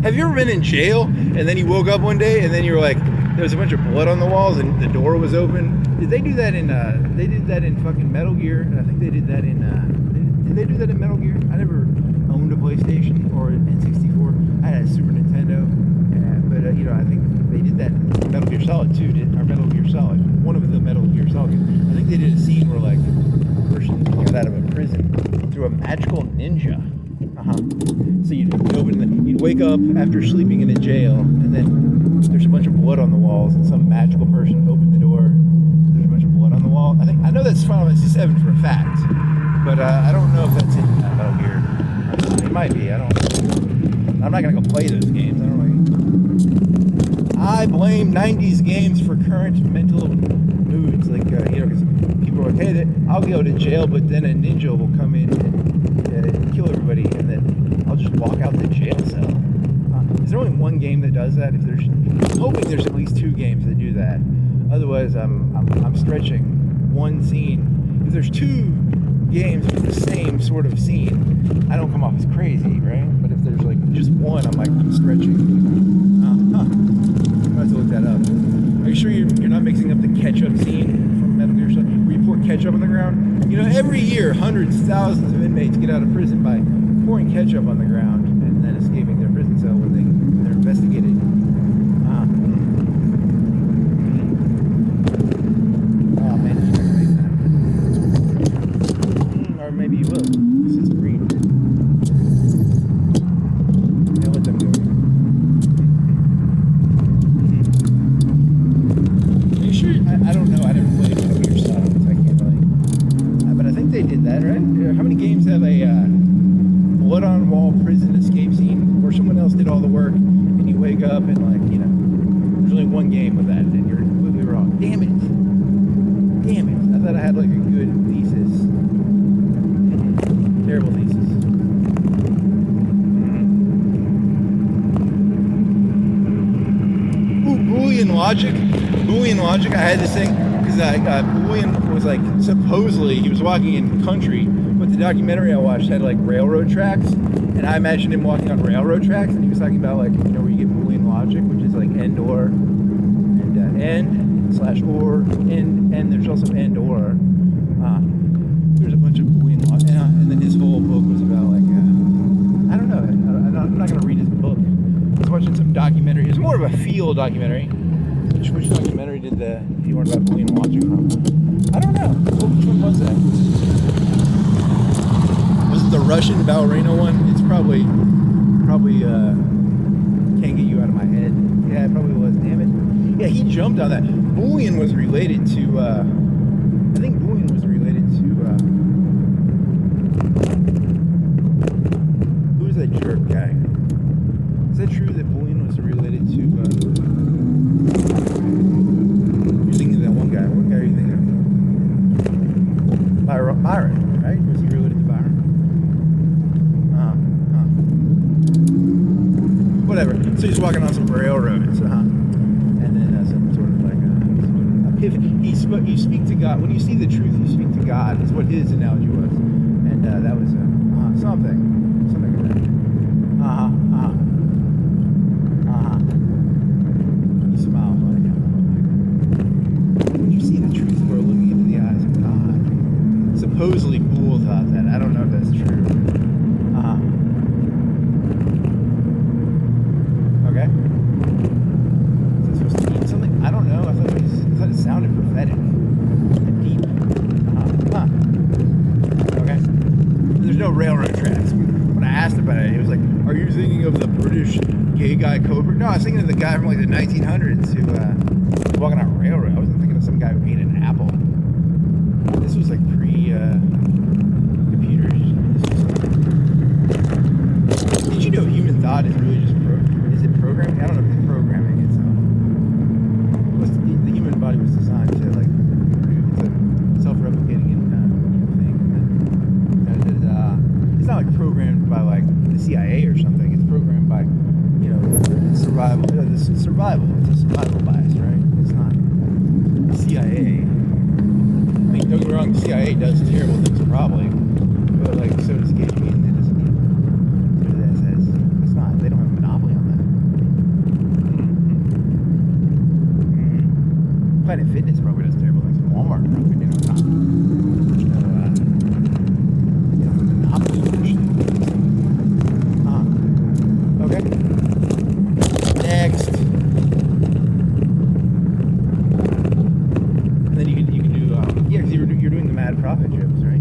Have you ever been in jail and then you woke up one day and then you were like, there was a bunch of blood on the walls and the door was open? Did they do that in? They did that in fucking Metal Gear, and I think they did that in. Did they do that in Metal Gear? I never owned a PlayStation or an N64. I had a Super Nintendo, but I think they did that in Metal Gear Solid 2, or Metal Gear Solid. One of the Metal Gear Solid games. I think they did a scene where like a person got out of a prison through a magical ninja. So you'd wake up after sleeping in a jail, and then there's a bunch of blood on the walls, and some magical person opened the door. There's a bunch of blood on the wall. I know that's Final Fantasy VII for a fact, but I don't know if that's in Metal Gear. It might be. I'm not gonna go play those games. I blame 90s games for current mental moods, like because people are like, hey, I'll go to jail, but then a ninja will come in and kill everybody, and then I'll just walk out the jail cell. Is there only one game that does that? I'm hoping there's at least 2 games that do that. Otherwise, I'm stretching one scene. If there's 2 games with the same sort of scene, I don't come off as crazy, right? But if there's like just one, I'm stretching. I have to look that up. Are you sure you're not mixing up the ketchup scene from Metal Gear Solid, where you pour ketchup on the ground? Every year, hundreds, thousands of inmates get out of prison by pouring ketchup on the ground and then escaping their prison cell when they're investigated. Oh man, it's not gonna make that. Or maybe you will, because it's green. Yeah, let them go. Are you sure? I don't know. I never played Metal Gear Solid, so I can't really. But I think they did that, right? How many games have a blood on wall prison escape scene where someone else did all the work and you wake up and there's only one game with that and you're completely wrong. Damn it. I thought I had like a good thesis. Terrible thesis. Ooh, Boolean logic. I had this thing because Boolean was like, supposedly he was walking in country, but the documentary I watched had like railroad tracks, and I imagined him walking on railroad tracks, and he was talking about like, where you get Boolean logic, which is like and or, and end/or, and there's also and or. There's a bunch of Boolean logic, and then his whole book was about like, I don't know, I'm not gonna read his book. I was watching some documentary. It was more of a field documentary. Which documentary did he learn about Boolean logic from? I don't know. Which one was that? Was it the Russian ballerina one? It's probably can't get you out of my head. Yeah, it probably was. Damn it. Yeah, he jumped on that. Boolean was related to. I think Boolean was related to. Who was that jerk guy? Is that true that Boolean was related to? You're thinking of that one guy. What guy are you thinking of? Byron, right? Was he related to Byron? Whatever. So he's walking on some railroads, and then some sort of like epiphany. You speak to God. When you see the truth, you speak to God. Is what his analogy was, and that was something like that. You smile, buddy. When you see the truth, you are looking into the eyes of God. Supposedly, Boole thought that. I don't know if that's true. Okay. Is that supposed to mean something? I don't know. I thought it sounded prophetic and deep. Okay. There's no railroad tracks. When I asked about it, it was like, "Are you thinking of the British gay guy Cobra?" No, I was thinking of the guy from like the 1900s who was walking on a railroad. I wasn't thinking of some guy who ate an apple. This was like pre-computers. Did you know human thought is really just is it programming? I don't know if it's programming. The human body was designed to like it's a self-replicating thing. It's not like programmed by like the CIA or something. It's programmed by survival. It's a survival bias, right? It's not the CIA. I mean, don't get me wrong, the CIA does terrible things probably, but like so does KGB, and it doesn't. It's not. They don't have a monopoly on that. Planet Fitness probably does terrible things. Walmart probably do. They don't have a monopoly on their shit. Okay. Next. And then you can do because you're doing the mad profit jokes, right?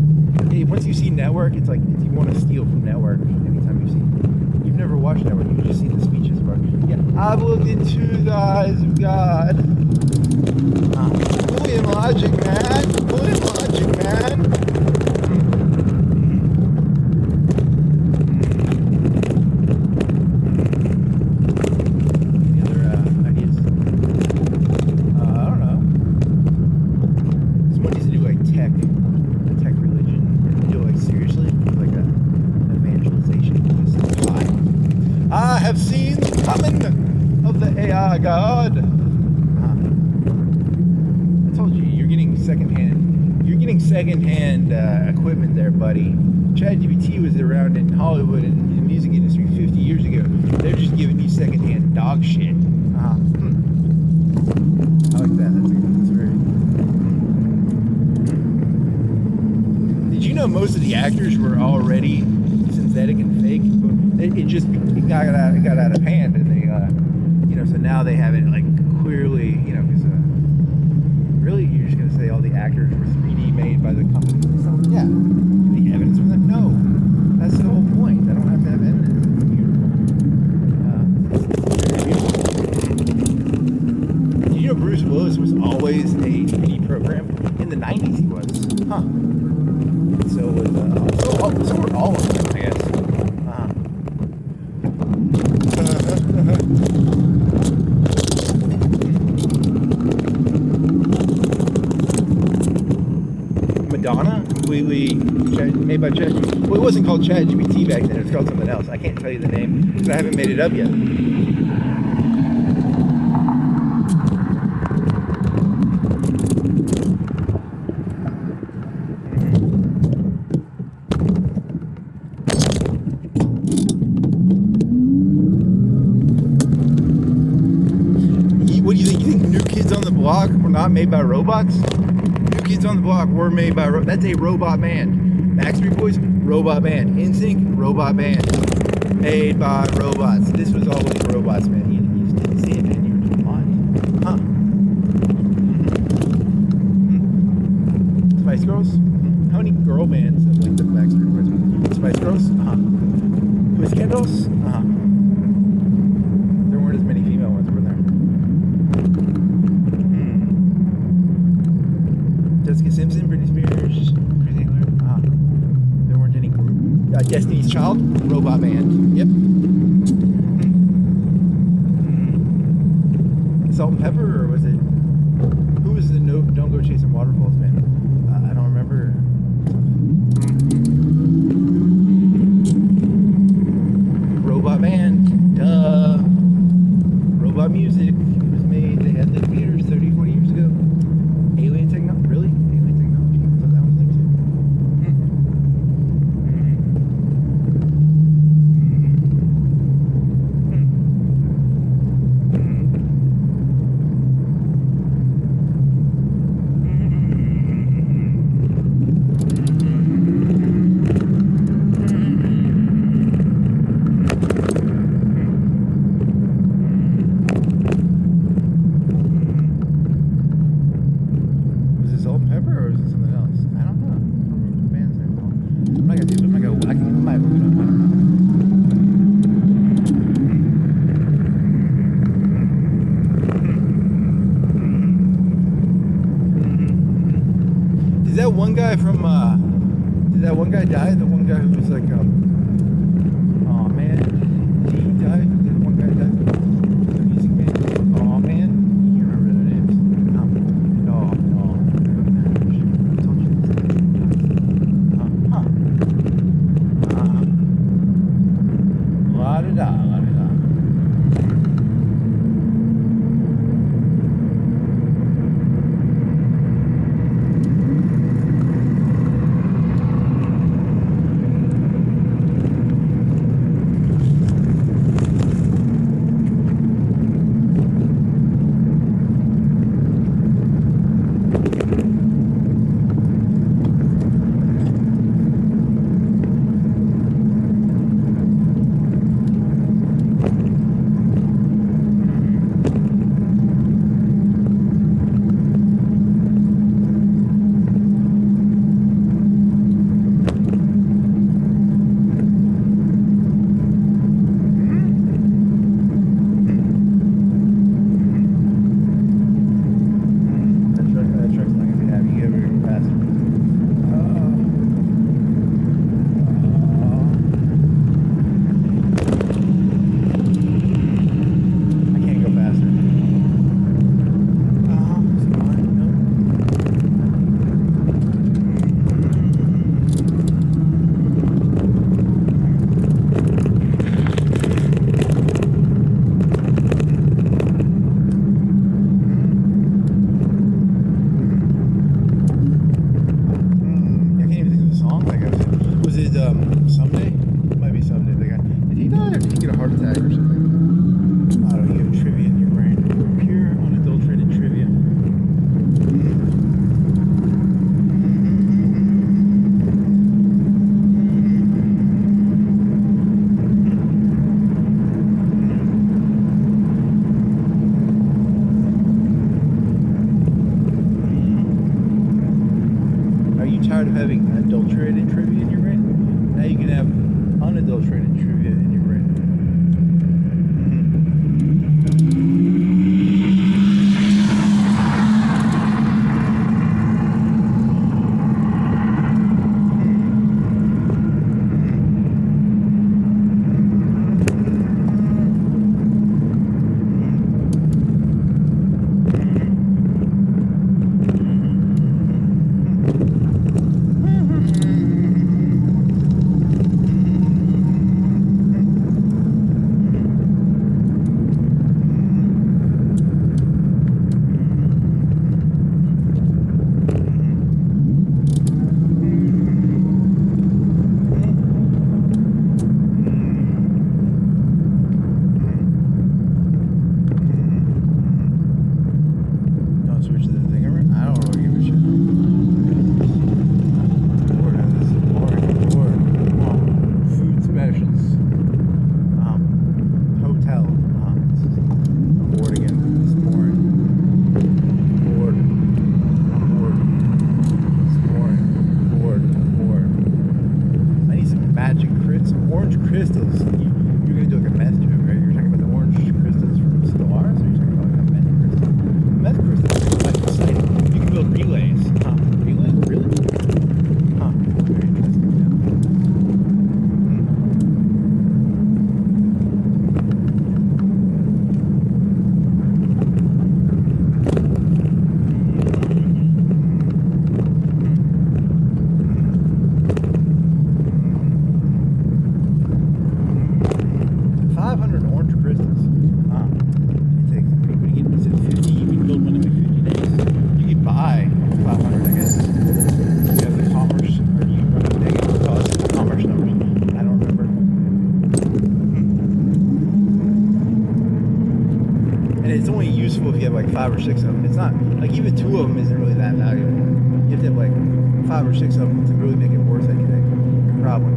Hey, once you see Network, it's like you want to steal from Network anytime you've never watched Network, you've just seen the speeches part. Yeah, I've looked into the eyes of God. Boolean logic, man. Boolean logic, man. God, I told you you're getting secondhand equipment there, buddy. ChatGPT was around in Hollywood and the music industry 50 years ago. They're just giving you secondhand dog shit. I like that. That's very. Did you know most of the actors were already synthetic and fake? It got out of hand, and they. So now they have it like clearly, because really you're just gonna say all the actors were 3D made by the company. So, yeah, the evidence from that? No, that's the whole point. I don't have to have evidence. Bruce Willis was always a 3D program? In the 90s he was. Huh. So were all of them, I guess. Madonna, completely made by ChatGPT. Well, it wasn't called ChatGPT back then. It was called something else. I can't tell you the name because I haven't made it up yet. What do you think? You think New Kids on the Block were not made by robots? Kids on the Block were made by that's a robot band. Backstreet Boys, robot band. NSYNC, robot band. Made by robots. This was always robots, man. You just didn't see it, man. You were just blind. Huh. Spice Girls? How many girl bands have like the Backstreet Boys? Spice Girls? Pussycat Dolls? There weren't as many female ones, were there? Jessica Simpson, Britney Spears, Chris Taylor. There weren't any group. Destiny's Child, robot band. Yep. Salt and Pepper, or was it? Who was the Don't Go Chasing Waterfalls band? I don't remember. Robot band. Duh. Robot music was made. They had the theaters 30, 40 years ago. Alien technology? Really? Alien technology? I thought that was there too. that one guy from, did that one guy die? The one guy who was like, oh man, did he die? Did the one guy die? The music man? Oh man, you can't remember their names. No. I told you this. La-da-da. Tired of having adulterated trivia in your brain? Now you can have unadulterated trivia in your brain. If you have like 5 or 6 of them. It's not like even 2 of them isn't really that valuable. You have to have like 5 or 6 of them to really make it worth anything. Probably.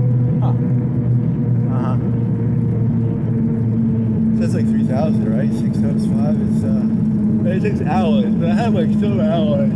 So that's like 3,000, right? 6 times 5 is it takes alloys, but I have like silver alloys.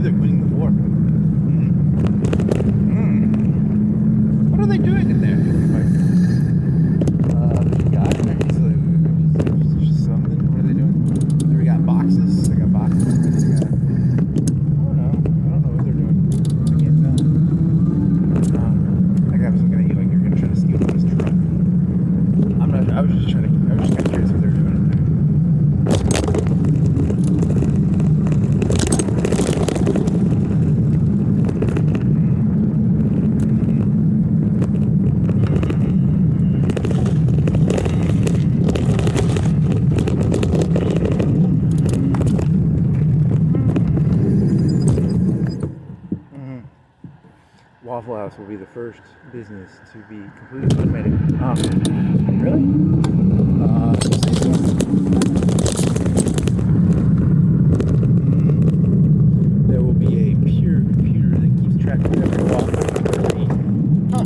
they're cleaning the floor. What are they doing in there? There's a guy in there. He's just something. What are they doing? They got boxes. They got boxes. I don't know what they're doing. I can't tell. That guy was looking at you like you're gonna try to steal from his truck. I was just kind of curious what they're doing in there. Waffle House will be the first business to be completely automated. Really? Say so. There will be a pure computer that keeps track of every waffle you ever eat. Huh.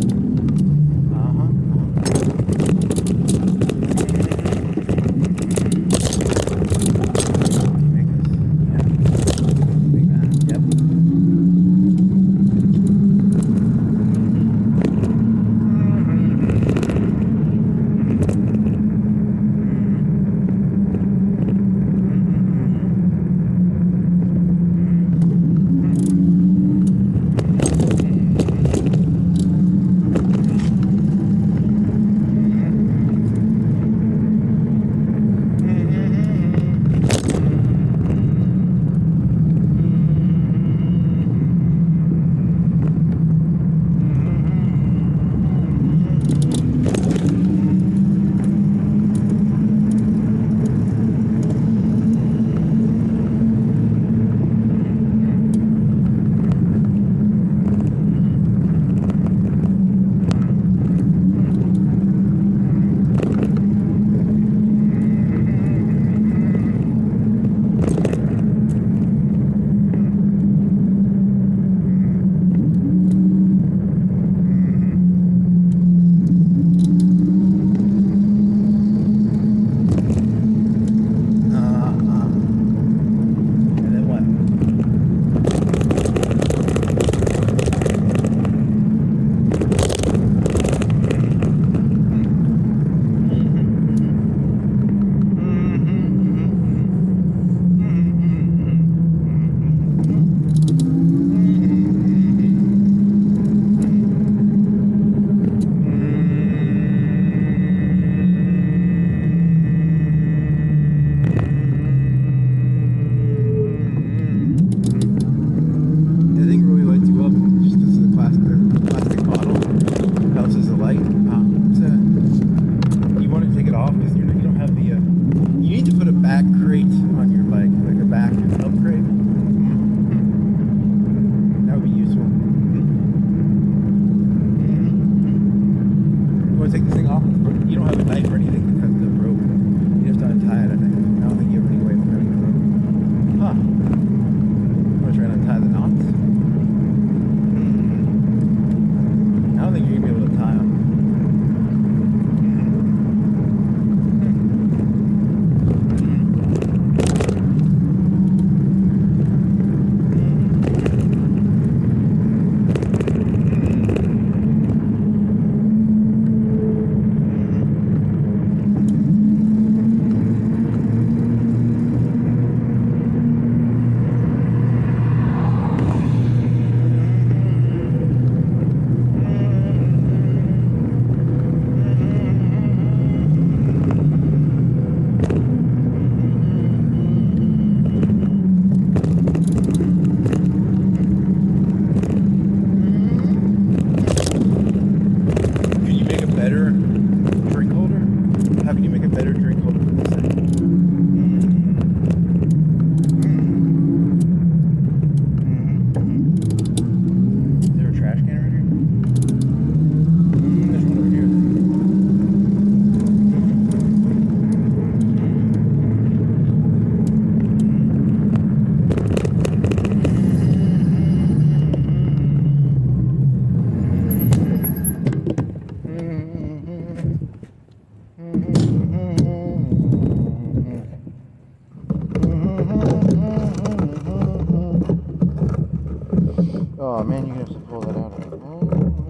Oh man, you're gonna have to pull that out. Oh,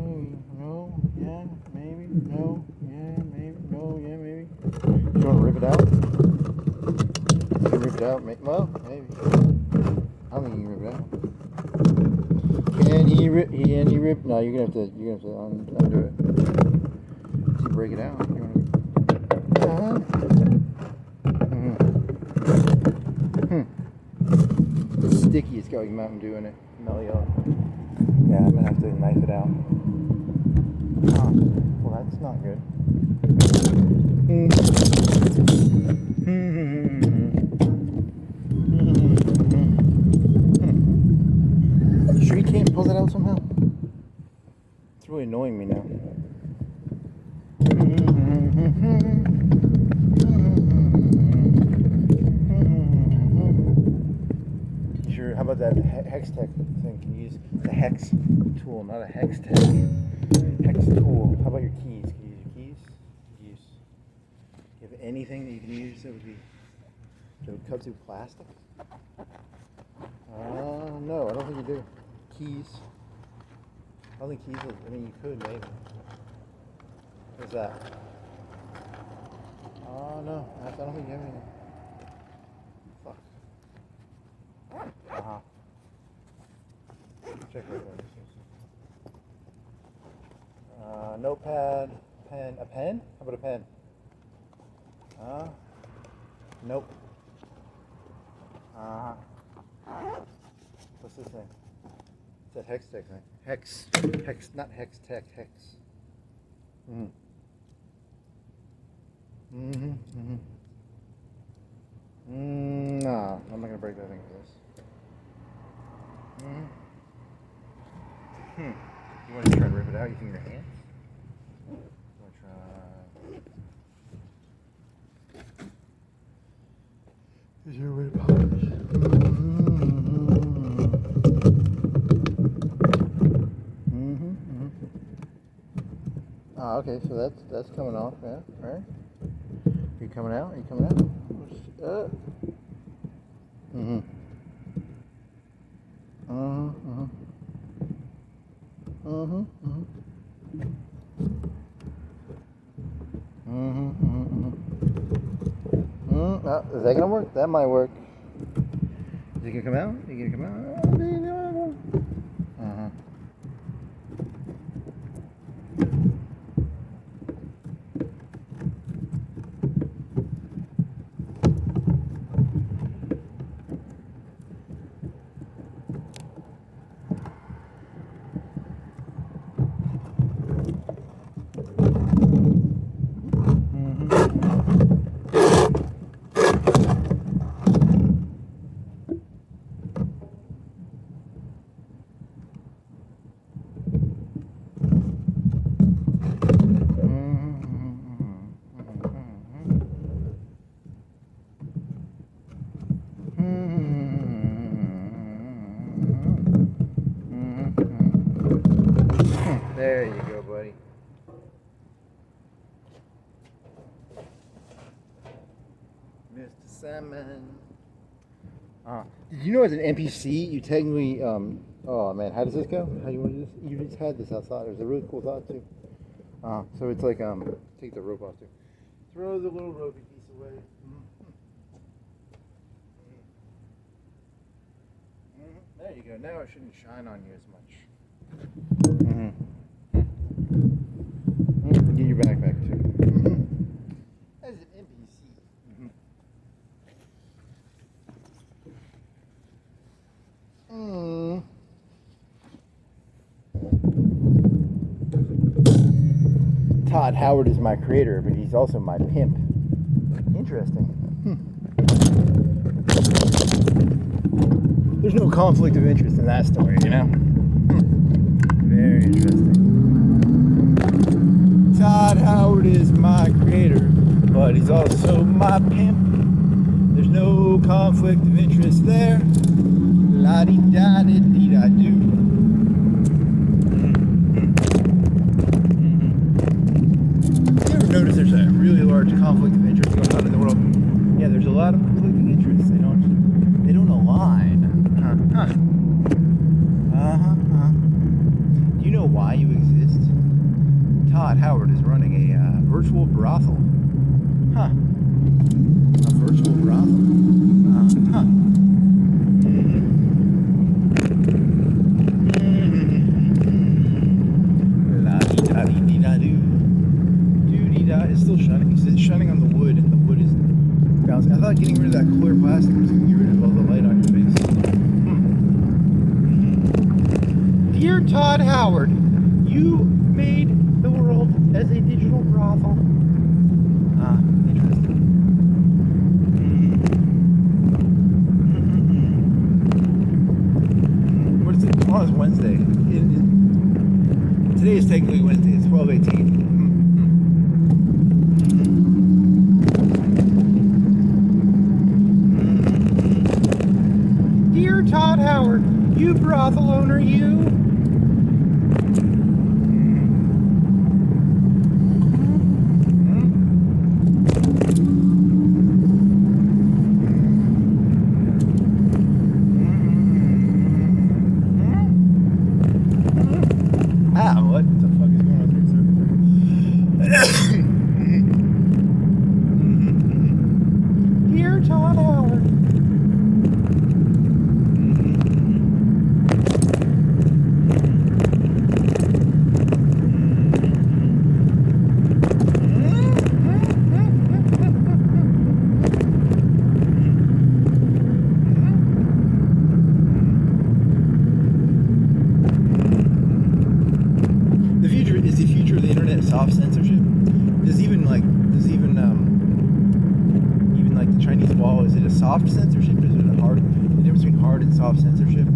maybe, no, yeah, maybe, no, yeah, maybe, no, yeah, maybe. You want to rip it out? You can rip it out, well, maybe. I don't think you can rip it out. Can he rip? No, you're gonna have to undo it. Does he break it out? You wanna... It's sticky. It's got like Mountain Dew in it. Mellow yellow. Yeah, I'm gonna have to knife it out. Well, that's not good. You sure you can't pull that out somehow? It's really annoying me now. Sure. How about that hex tech thing? Can you use the hex tool, not a hex tech? Hex tool. How about your keys? Can you use your keys? Do you have anything that you can use that would cut through plastic? No, I don't think you do. Keys. I don't think keys. I mean, you could maybe. What's that? Oh no, I don't think you have anything. Fuck. Check right there. Notepad, pen. A pen? How about a pen? Nope. What's this thing? It's that hex tech thing. Hex, not hex tech, hex. No, I'm not gonna break that thing for this. You want to try to rip it out using your hands? You want to try? Is there a way to polish? Okay, so that's coming off, yeah, right? Are you coming out? Are you coming out? Is that gonna work? That might work. Is it gonna come out? Is it gonna come out? There you go, buddy. Mysticism. Did you know as an NPC, you technically, oh man, how does this go? How do you want to do this? You just had this outside. There's a really cool thought too. So it's like, take the rope off too. Throw the little ropey piece away. There you go. Now it shouldn't shine on you as much. Get your backpack too. As an NPC. Todd Howard is my creator, but he's also my pimp. Interesting. There's no conflict of interest in that story, you know? Very interesting. Todd Howard is my creator, but he's also my pimp. There's no conflict of interest there. La-dee-da-dee-dee-da-doo. You ever notice there's a really large conflict of interest going on in the world? Yeah, there's a lot of conflicting interests. They don't align. Todd Howard is running a virtual brothel. Huh. A virtual brothel. Huh. La-dee-da-dee-dee-da-doo. Doo-dee-da. It's still shining. It's shining on the wood, and the wood is bouncing. I thought getting rid of that clear plastic was going to get rid of all the light on your face. Dear Todd Howard, you made the world as a digital brothel. Interesting. What is it? Tomorrow is Wednesday. Today is technically Wednesday. It's 12/18. Dear Todd Howard, you brothel owner, you. What the fuck is going on here, sir? Dear Todd Howard. Is the future of the internet soft censorship? Even like the Chinese wall, is it a soft censorship or is it a hard? The difference between hard and soft censorship.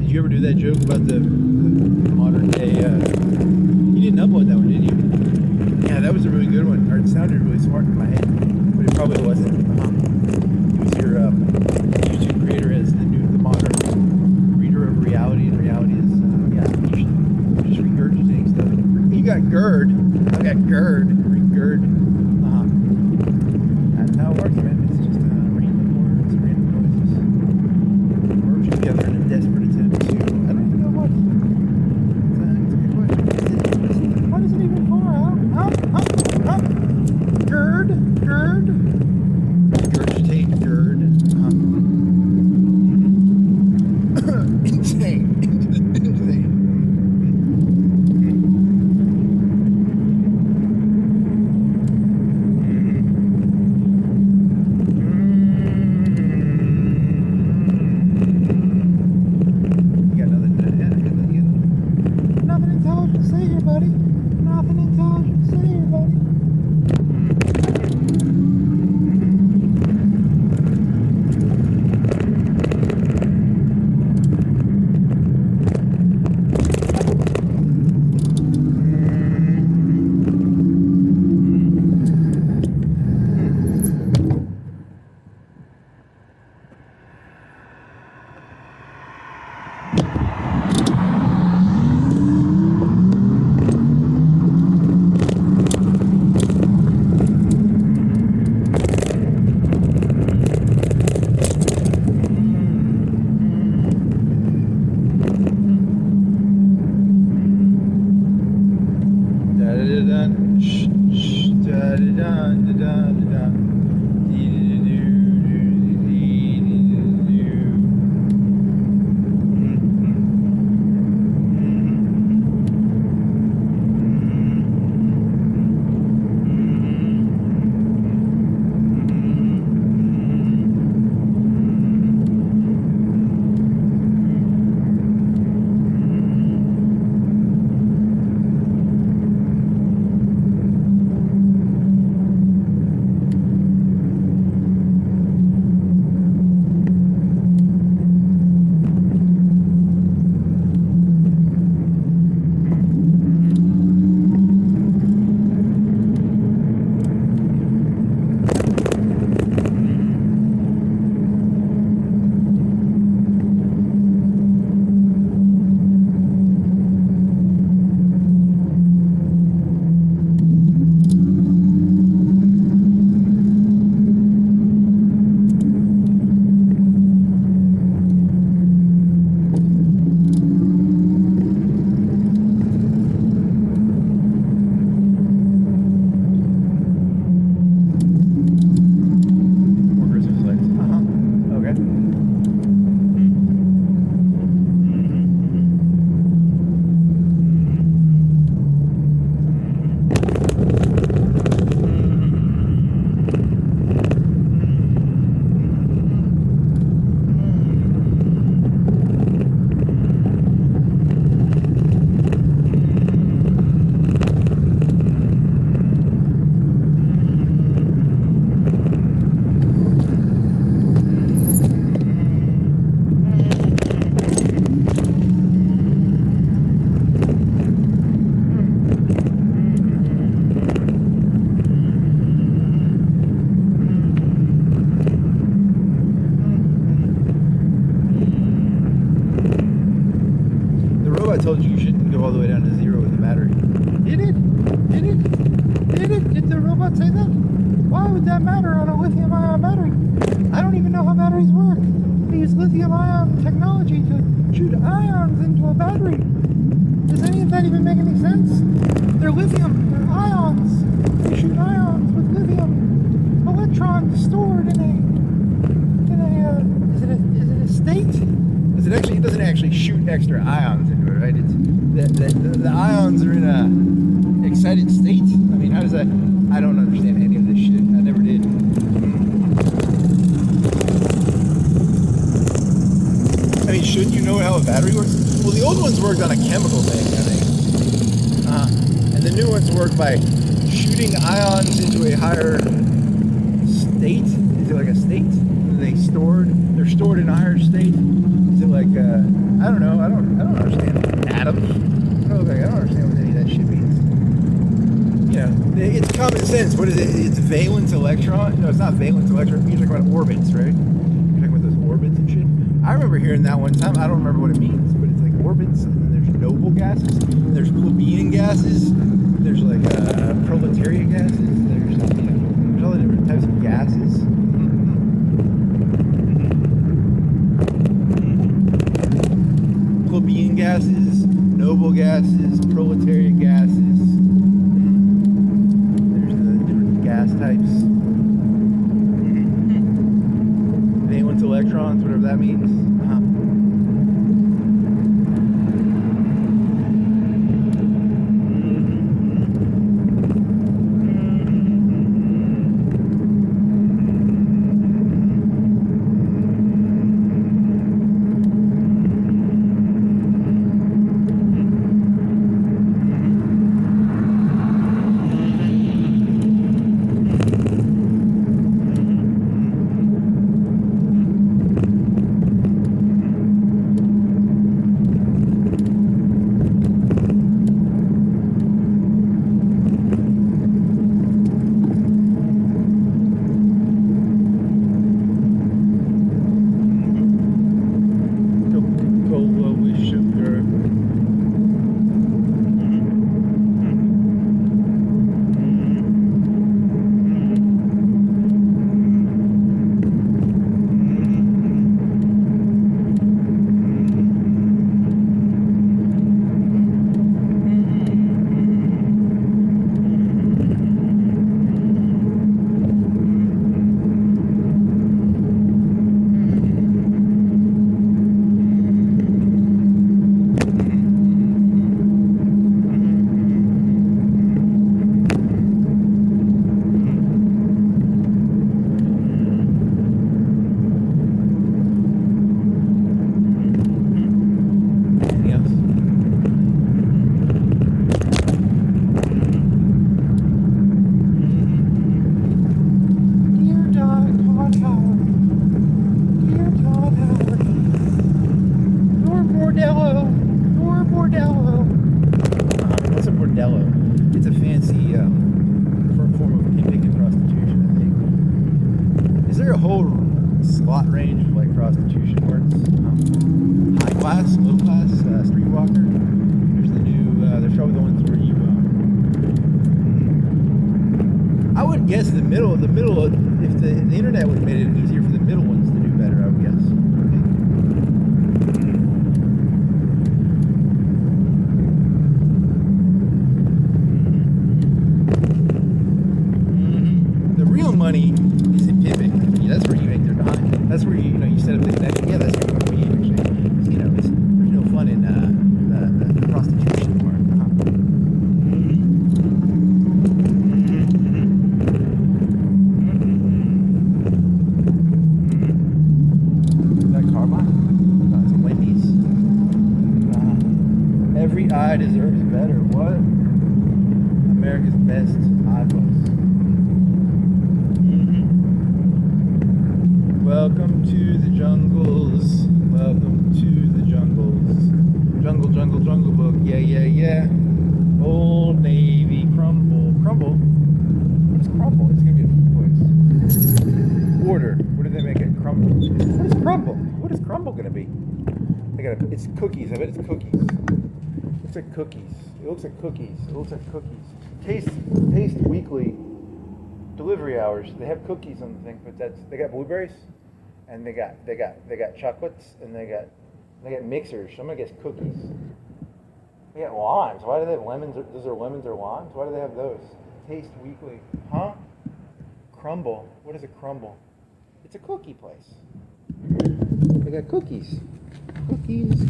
Did you ever do that joke about the modern day? You didn't upload that one, did you? Yeah, that was a really good one. Or it sounded really smart in my head, but it probably wasn't. It was your YouTube creator as the modern reader of reality, and reality is just regurgitating stuff. You got GERD. I got GERD. Regurd. That's how it works, man. It's just random words, random noises merged together in a desperate attempt to. I don't even know what. It's a good question. What is it even for? Huh? GERD. Regurgitate GERD. Insane. told you shouldn't go all the way down to 0 with the battery. Did it? Did it? Did it? Did the robot say that? Why would that matter on a lithium-ion battery? I don't even know how batteries work. They use lithium-ion technology to shoot ions into a battery. Does any of that even make any sense? They're lithium. They're ions. They shoot ions with lithium. Electrons stored in a is it a state? It doesn't actually shoot extra ions into it, right? It's the ions are in a excited state. I mean, how does that? I don't understand any of this shit. I never did. I mean, shouldn't you know how a battery works? Well, the old ones worked on a chemical thing, I think. And the new ones work by shooting ions into a higher state. Is it like a state? They're stored in a higher state. Is it like I don't know. I don't understand atoms. I don't understand what any of that shit means. You know, it's common sense. What is it? It's valence electron? No, it's not valence electron. You're talking about orbits, right? You're talking about those orbits and shit. I remember hearing that one time. I don't remember what it means, but it's like orbits, and then there's noble gases, there's plebeian gases, there's like proletariat gases, there's all the different types of gases. Plebeian gases, noble gases, proletariat gases. There's the different gas types. Valence electrons, whatever that means. Bordello. What's a bordello? It's a fancy form of pimping and prostitution, I think. Is there a whole slot range of like prostitution words? High class, low class, streetwalker. There's the new. There's probably the ones where you. I would guess the middle. If the internet would have made it easier for the middle ones to do better, I would guess. Money is in pimping. That's where you make their dime. That's where you set up the connection. Yeah, that's where you want to be actually. There's no fun in the prostitution part. Is that Carbine? No, it's a Wendy's. Every eye deserves better. What? America's best eyeballs. Welcome to the jungles. Welcome to the jungles. Jungle, jungle, jungle book. Yeah, yeah, yeah. Old Navy crumble. Crumble? What is crumble? It's gonna be a food place. Order. What do they make it? Crumble. What is crumble? What is crumble gonna be? It's cookies. I bet it's cookies. Looks like cookies. It looks like cookies. It looks like cookies. Taste Weekly delivery hours. They have cookies on the thing, but they got blueberries, and they got chocolates, and they got mixers. So I'm gonna guess cookies. They got limes. Why do they have lemons? Those are lemons or limes? Why do they have those? Taste Weekly, huh? Crumble. What is a crumble? It's a cookie place. They got cookies. Cookies.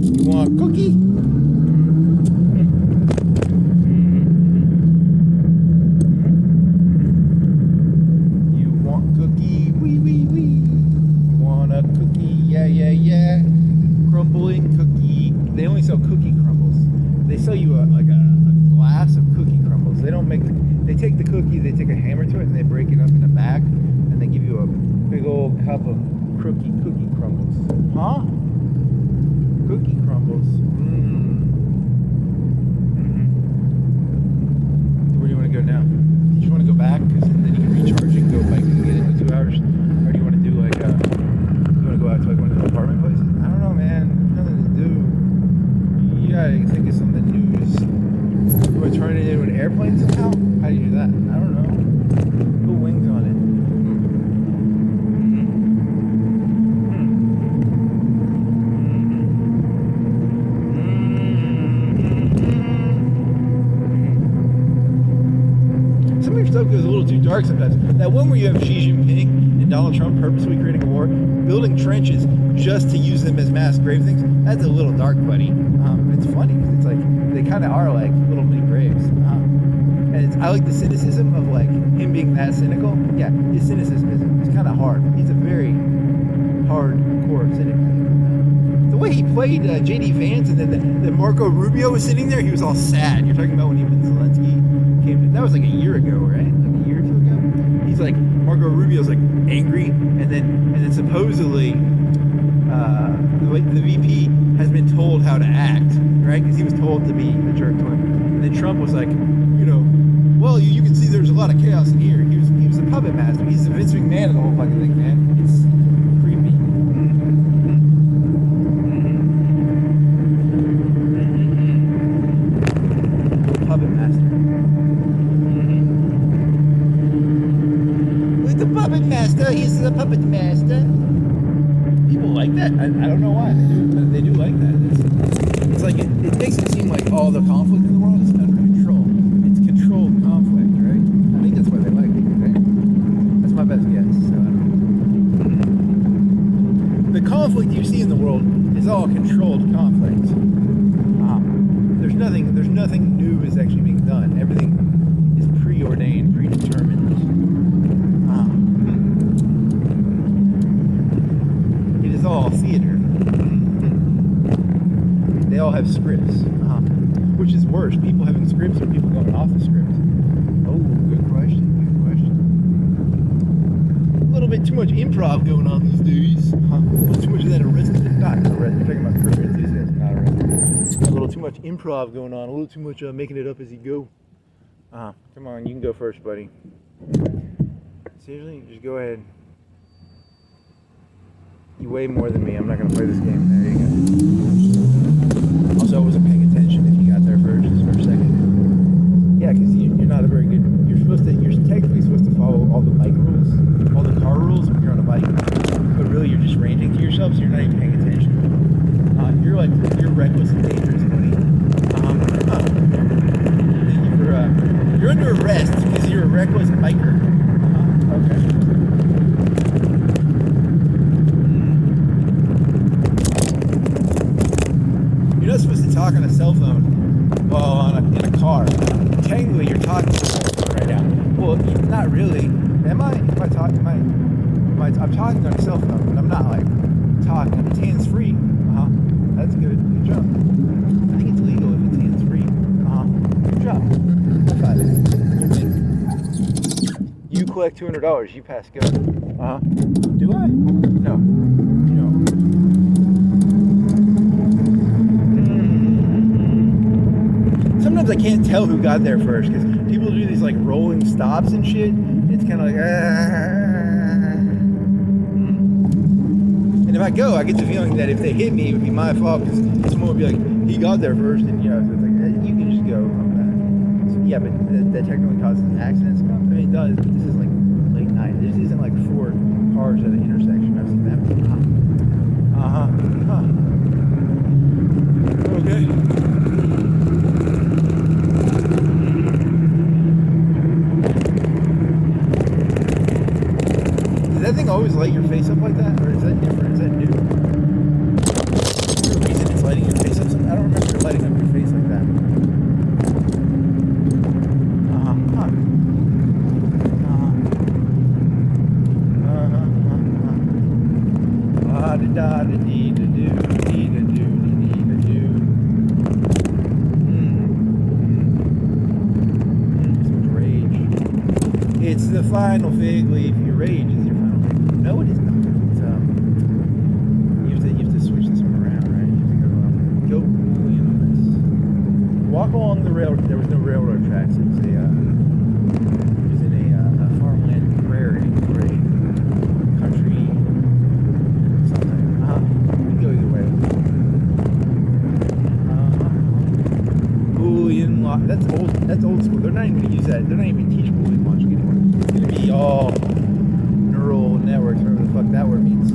You want a cookie? You want cookie? Wee. You want a cookie? Yeah. Crumbling cookie. They only sell cookie crumbles. They sell you a glass of cookie crumbles. They don't make. They take the cookie. They take a hammer to it and they break it up in a bag, and they give you a big old cup of cookie crumbles. Huh? Cookie crumbles. Where do you want to go now? Do you just want to go back because then you can recharge and go bike and get it in 2 hours, or do you want to do like you want to go out to like one of the apartment places? I don't know, man. Nothing to do. You gotta think of something new. You want to turn it into an airplane somehow? How do you do that? I don't know. Put wings on it. Some of your stuff goes a little too dark sometimes. That one where you have Xi Jinping and Donald Trump purposely creating a war, building trenches just to use them as mass grave things, that's a little dark, buddy. It's funny because it's like they kind of are like little mini graves. And I like the cynicism of like him being that cynical. Yeah, his cynicism is kind of hard. He's a very hardcore cynic. The way he played J.D. Vance, and then the Marco Rubio was sitting there, he was all sad. You're talking about when even Zelensky came to, that was like a year ago, right? Like a year or two ago. He's like, Marco Rubio's like angry, and then supposedly the VP has been told how to act, right? Because he was told to be a jerk to him. And then Trump was like, well, you can see there's a lot of chaos in here. He was a puppet master. He's the Vince McMahon of the whole fucking thing, man. It's creepy. Puppet master. With the puppet master, he's the puppet master. People like that. I don't know why they do like that. It's like it makes it seem like all the conflict in the world is under control. It's controlled conflict, right? I think that's why they like it, right? That's my best guess. So the conflict you see in the world is all controlled conflict. There's nothing new is actually being done. Everything is preordained, predetermined. It is all theater. They all have scripts. Which is worse, people having scripts or people going off the script? Oh, good question. A little bit too much improv going on these days. A little too much of that arrested. Not arrested. You're talking about Curb Your Enthusiasm, not arrested. A little too much improv going on. A little too much making it up as you go. Come on, you can go first, buddy. Seriously, just go ahead. You weigh more than me. I'm not gonna play this game. There you go. Also, I wasn't paying attention if you got there first or second. Yeah, because you're not a very good. You're technically supposed to follow all the bike rules, all the car rules when you're on a bike. But really, you're just ranging to yourself, so you're not even paying attention. You're reckless and dangerous, buddy. You're under arrest because you're a reckless biker. Okay. You're not supposed to talk on a cell phone while in a car. Technically, you're talking on a cell phone right now. Well, not really. Am I? I'm talking on a cell phone, but I'm not like talking. It's hands-free. That's good. Good job. I think it's legal if it's hands-free. Good job. High five. You collect $200. You pass go. Do I? No. Sometimes I can't tell who got there first because people do these like rolling stops and shit. It's kind of like, and if I go, I get the feeling that if they hit me, it would be my fault because someone would be like, he got there first, and so it's like you can just go. So, yeah, but that technically causes accidents. I mean, it does, but this is like late night. This isn't like 4 cars at an intersection. I've seen that. Okay. Does that thing always light your face up like that, or is that different? Is that new? Is there a reason it's lighting your face up? I don't remember it lighting up your face like that. Da da dee da do dee da do dee da do. So much rage. It's the final fig leaf. Your rage is your final fig leaf. No, it is not. It's, you have to switch this one around, right? You have to go Boolean on this. Walk along the railroad. There was no railroad tracks. It was in a farmland prairie or a country. Go either way. Boolean logic. That's old school. They're not even going to use that. They're not even going to teach Boolean logic anymore. It's going to be all neural networks, whatever the fuck that word means.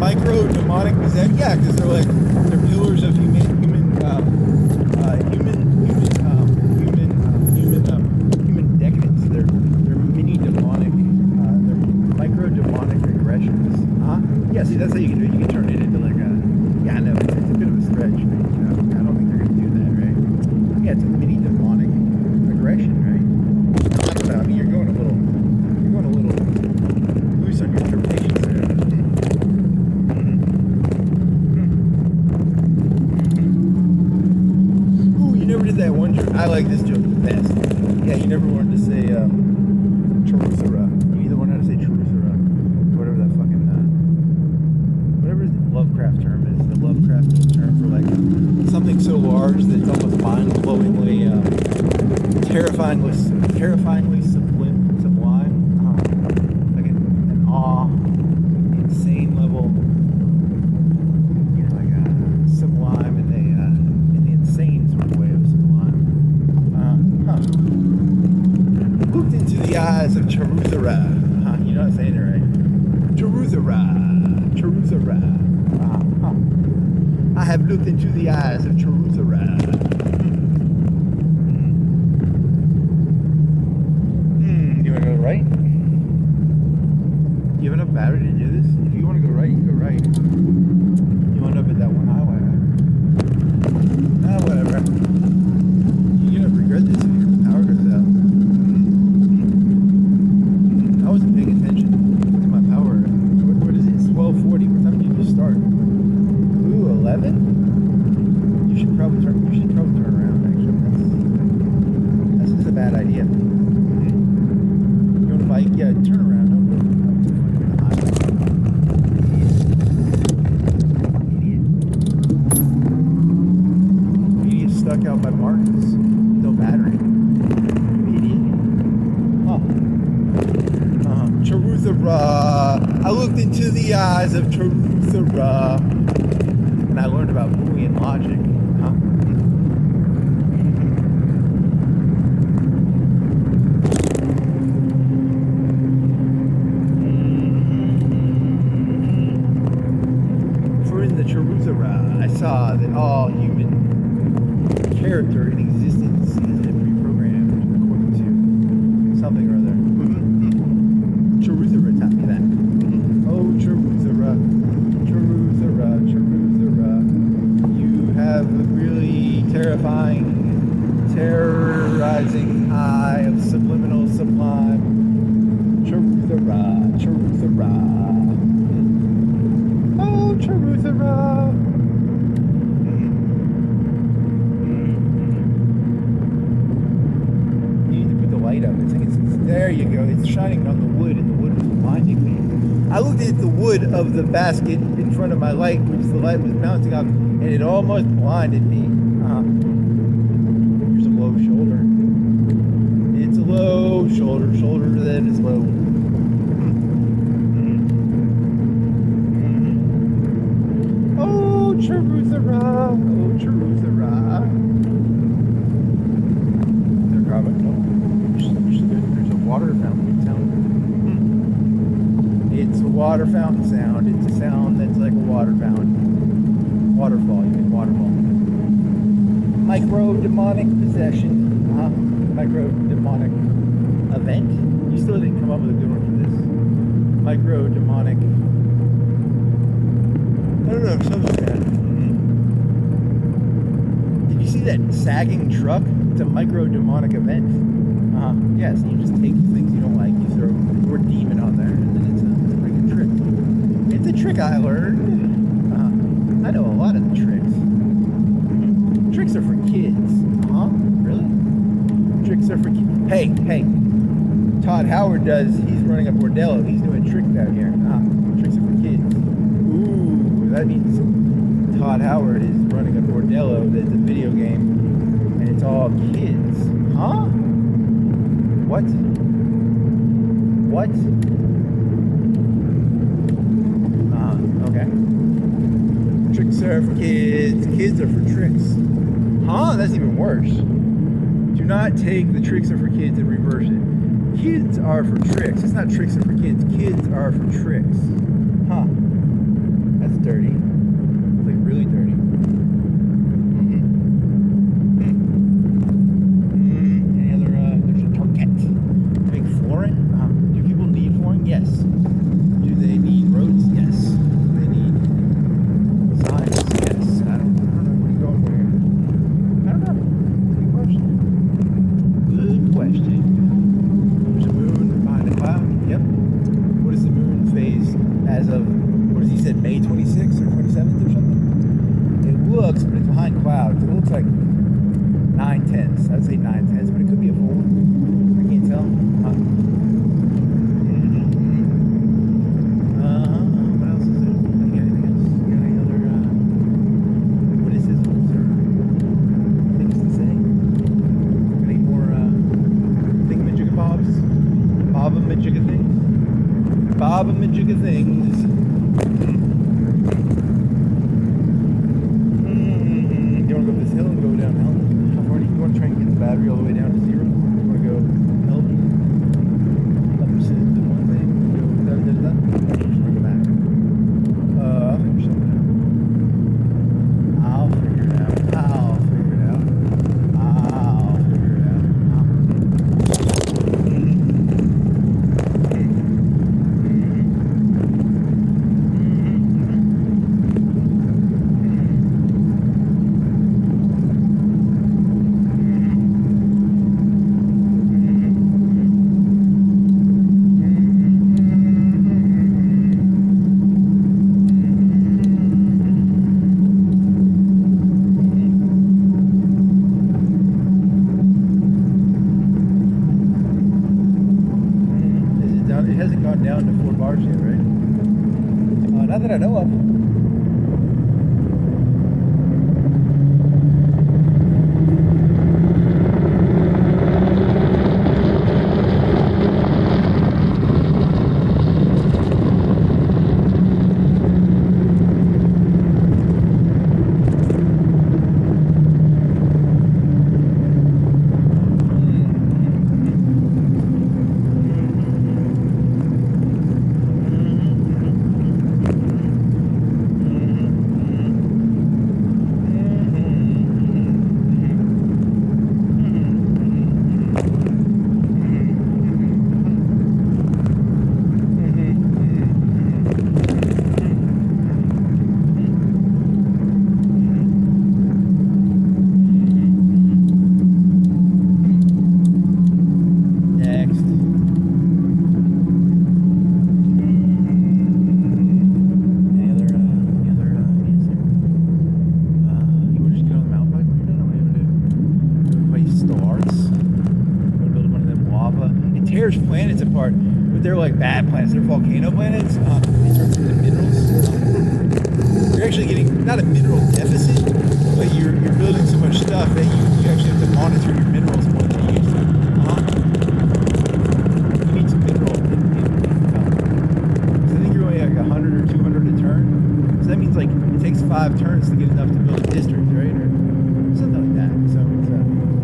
micro demonic possession. Yeah, because they're pillars of human decadence. They're mini demonic. They're micro demonic regressions. Yeah. See, that's how you can do it. You can turn it into like a. Yeah, no, it's a bit of a stretch. Right? I don't think they're gonna do that, right? Yeah, it's a mini demonic regression, right? I don't know. I mean, you're going a little loose on your interpretations there. Ooh, you never did that one joke. I like this joke the best. Yeah, you never wanted to say Charusara. You either wanted to say Charusara, whatever that fucking whatever the Lovecraft term is. The Lovecraft term for like something so large that it's almost mind-blowingly, terrifyingly sublime, like an awe, insane level, you know, like sublime in the insane sort of way of sublime. Looked into the eyes of Charusara. You're not saying it right. Charusara. I have looked into the eyes of Charusara. You want to go right? You have enough battery to do this? If you want to go right, you go right. You end up at that one highway, right? Whatever. You're going to regret this if your power goes out. I wasn't paying attention to my power. What is it? It's 12:40. What time did you start? 11? You should probably turn around, actually. That's just a bad idea. You want to bike? Yeah, turn around. Idiot stuck out by Martins. No battery. Idiot. Charusara. I looked into the eyes of Charusara. And I learned about Boolean logic. For in the Charusara, I saw that all human character in existence is pre-programmed according to something or other. Charusara taught me that. Oh, Charusara. You have a really terrorizing eye of subliminal sublime. Charusara. Oh, Charusara. You need to put the light up. There you go. It's shining on the wood, and the wood was blinding me. I looked at the wood of the basket in front of my light, which the light was bouncing off, and it almost blinded me. Here's a low shoulder. It's a low shoulder that is low. Oh, Charusara. There's a water fountain sound. It's a water fountain sound. It's a sound that's like a water fountain. Waterfall, you mean waterfall. Micro-demonic possession. Micro-demonic event. You still didn't come up with a good one for this. Micro-demonic. I don't know, something like that. Did you see that sagging truck? It's a micro-demonic event. Yes, you just take things you don't like, you throw the word demon on there, and then it's a pretty good trick. It's a trick I learned. I know a lot of the tricks. Tricks are for kids. Really? Tricks are for kids. Hey. Todd Howard he's running a Bordello. He's doing tricks out here. Tricks are for kids. Ooh, that means Todd Howard is running a Bordello that's a video game, and it's all kids. What? Okay. Tricks are for kids. Kids are for tricks. That's even worse. Do not take the tricks are for kids and reverse it. Kids are for tricks. It's not tricks are for kids. Kids are for tricks. That's dirty. It's like really dirty. Any other, there's a Target. Big flooring. Do people need flooring? Yes. Do they need roads? Yes. Do they need signs? Yes. I don't know. What are you going for here? I don't know. Good question. Good question. There's a moon behind a cloud. Yep. What is the moon phase as of, what has he said, May 26th or 27th or something? It looks, but it's behind clouds. It looks like 9/10. I'd say 9/10, but it could be a full one. I can't tell. What else is there? You got anything else? You got any other witticisms or things to say? Got any more thingamajigabobs? Bob-a-majigga things? Bob-a-majigga things. You want to go up this hill and go down Elton? How far do you want to try and get the battery all the way down to 0? You want to go Elton? Up to one thing? Go da. Or just want to go back? I'll figure something out. I'll figure it out. It hasn't gone down to 4 bars yet, right? Not that I know of. Planets apart, but they're like bad planets. They're volcano planets in terms of the minerals. You're actually getting not a mineral deficit, but you're building so much stuff that you actually have to monitor your minerals more than you used to. You need some mineral income. So I think you're only like 100 or 200 a turn. So that means like it takes 5 turns to get enough to build a district, right? Or something like that. So it's,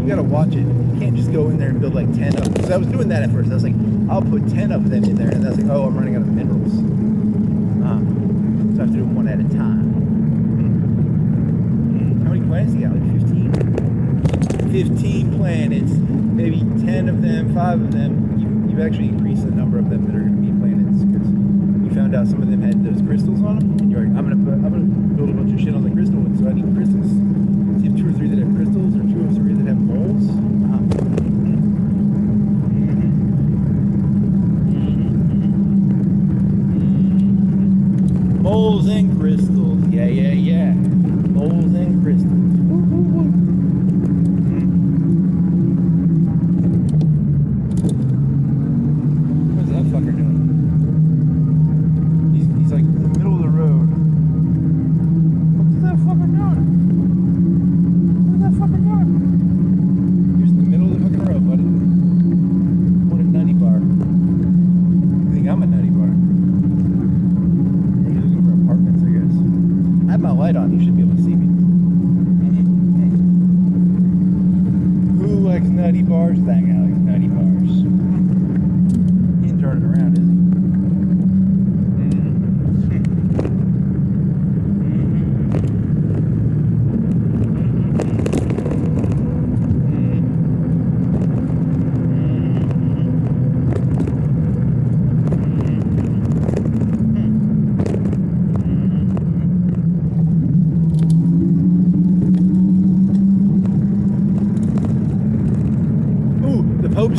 you gotta watch it. You can't just go in there and build like 10 of them. Because I was doing that at first. I was like, I'll put 10 of them in there, and I was like, oh, I'm running out of minerals. So I have to do them one at a time. How many planets do you got? Like 15? 15 planets. Maybe 10 of them, 5 of them. You've actually increased the number of them that are going to be planets because you found out some of them had those crystals on them, and you're like, I'm gonna build a bunch of shit on the crystal one, so I need crystals. So you have 2 or 3 that have crystals, or 2 or 3 that have moles. Moles and crystals, yeah. Moles and crystals. Woo. What's that fucker doing? He's like in the middle of the road. What is that fucker doing? What is that fucker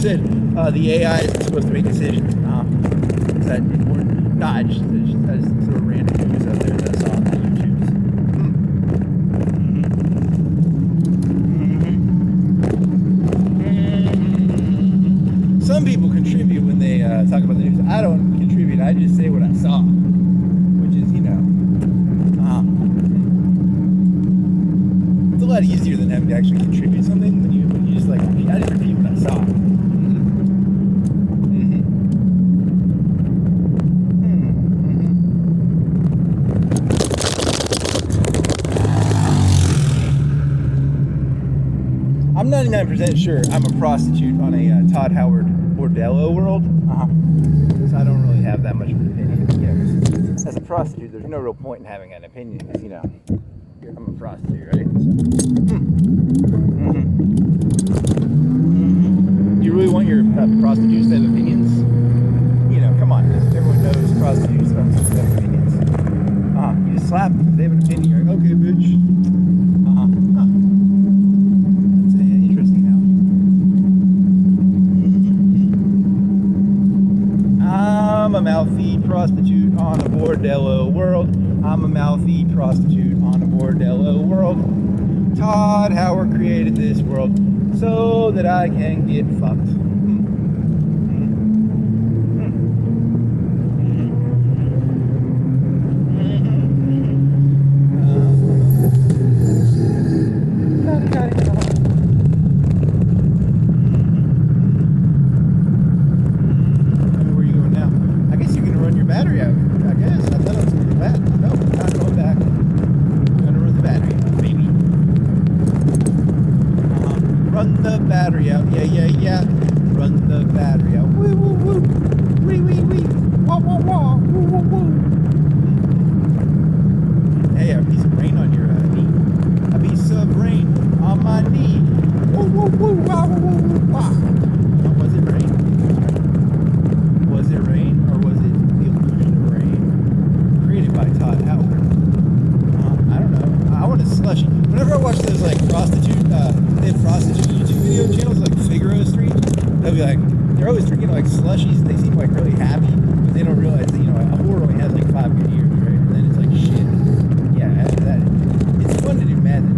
said the AI isn't supposed to make decisions. Is that important? Nah, I just sort of random news out there that I saw on YouTube. Some people contribute when they talk about the news. I don't contribute. I just say what I saw, which is, it's a lot easier than having to actually contribute something when you just like, I just repeat what I saw. I'm 99% sure I'm a prostitute on a Todd Howard Bordello world. So I don't really have that much of an opinion. As a prostitute, there's no real point in having an opinion because, I'm a prostitute, right? You really want your prostitutes to have opinions? Come on. Everyone knows prostitutes don't have opinions. You just slap them. If they have an opinion, you're like, okay, bitch. I'm a mouthy prostitute on a Bordello world. I'm a mouthy prostitute on a Bordello world. Todd Howard created this world so that I can get fucked. Yeah. Run the battery out. Woo, woo, woo. Wee, wee, wee. Wah, wah, wah. Woo, woo, woo. Hey, a piece of rain on your knee. A piece of rain on my knee. Woo, woo, woo. Wah, woo, woo, woo. Wah. Was it rain? Was it rain or was it the illusion of rain? Created by Todd Howard. I don't know. I want a slushy. Whenever I watch those like prostitute YouTube video channels like Figaro Street, they'll be like, they're always drinking like slushies and they seem like really happy, but they don't realize that, a whore only has like 5 good years, right? And then it's like shit. Yeah, after that, it's fun to do meth at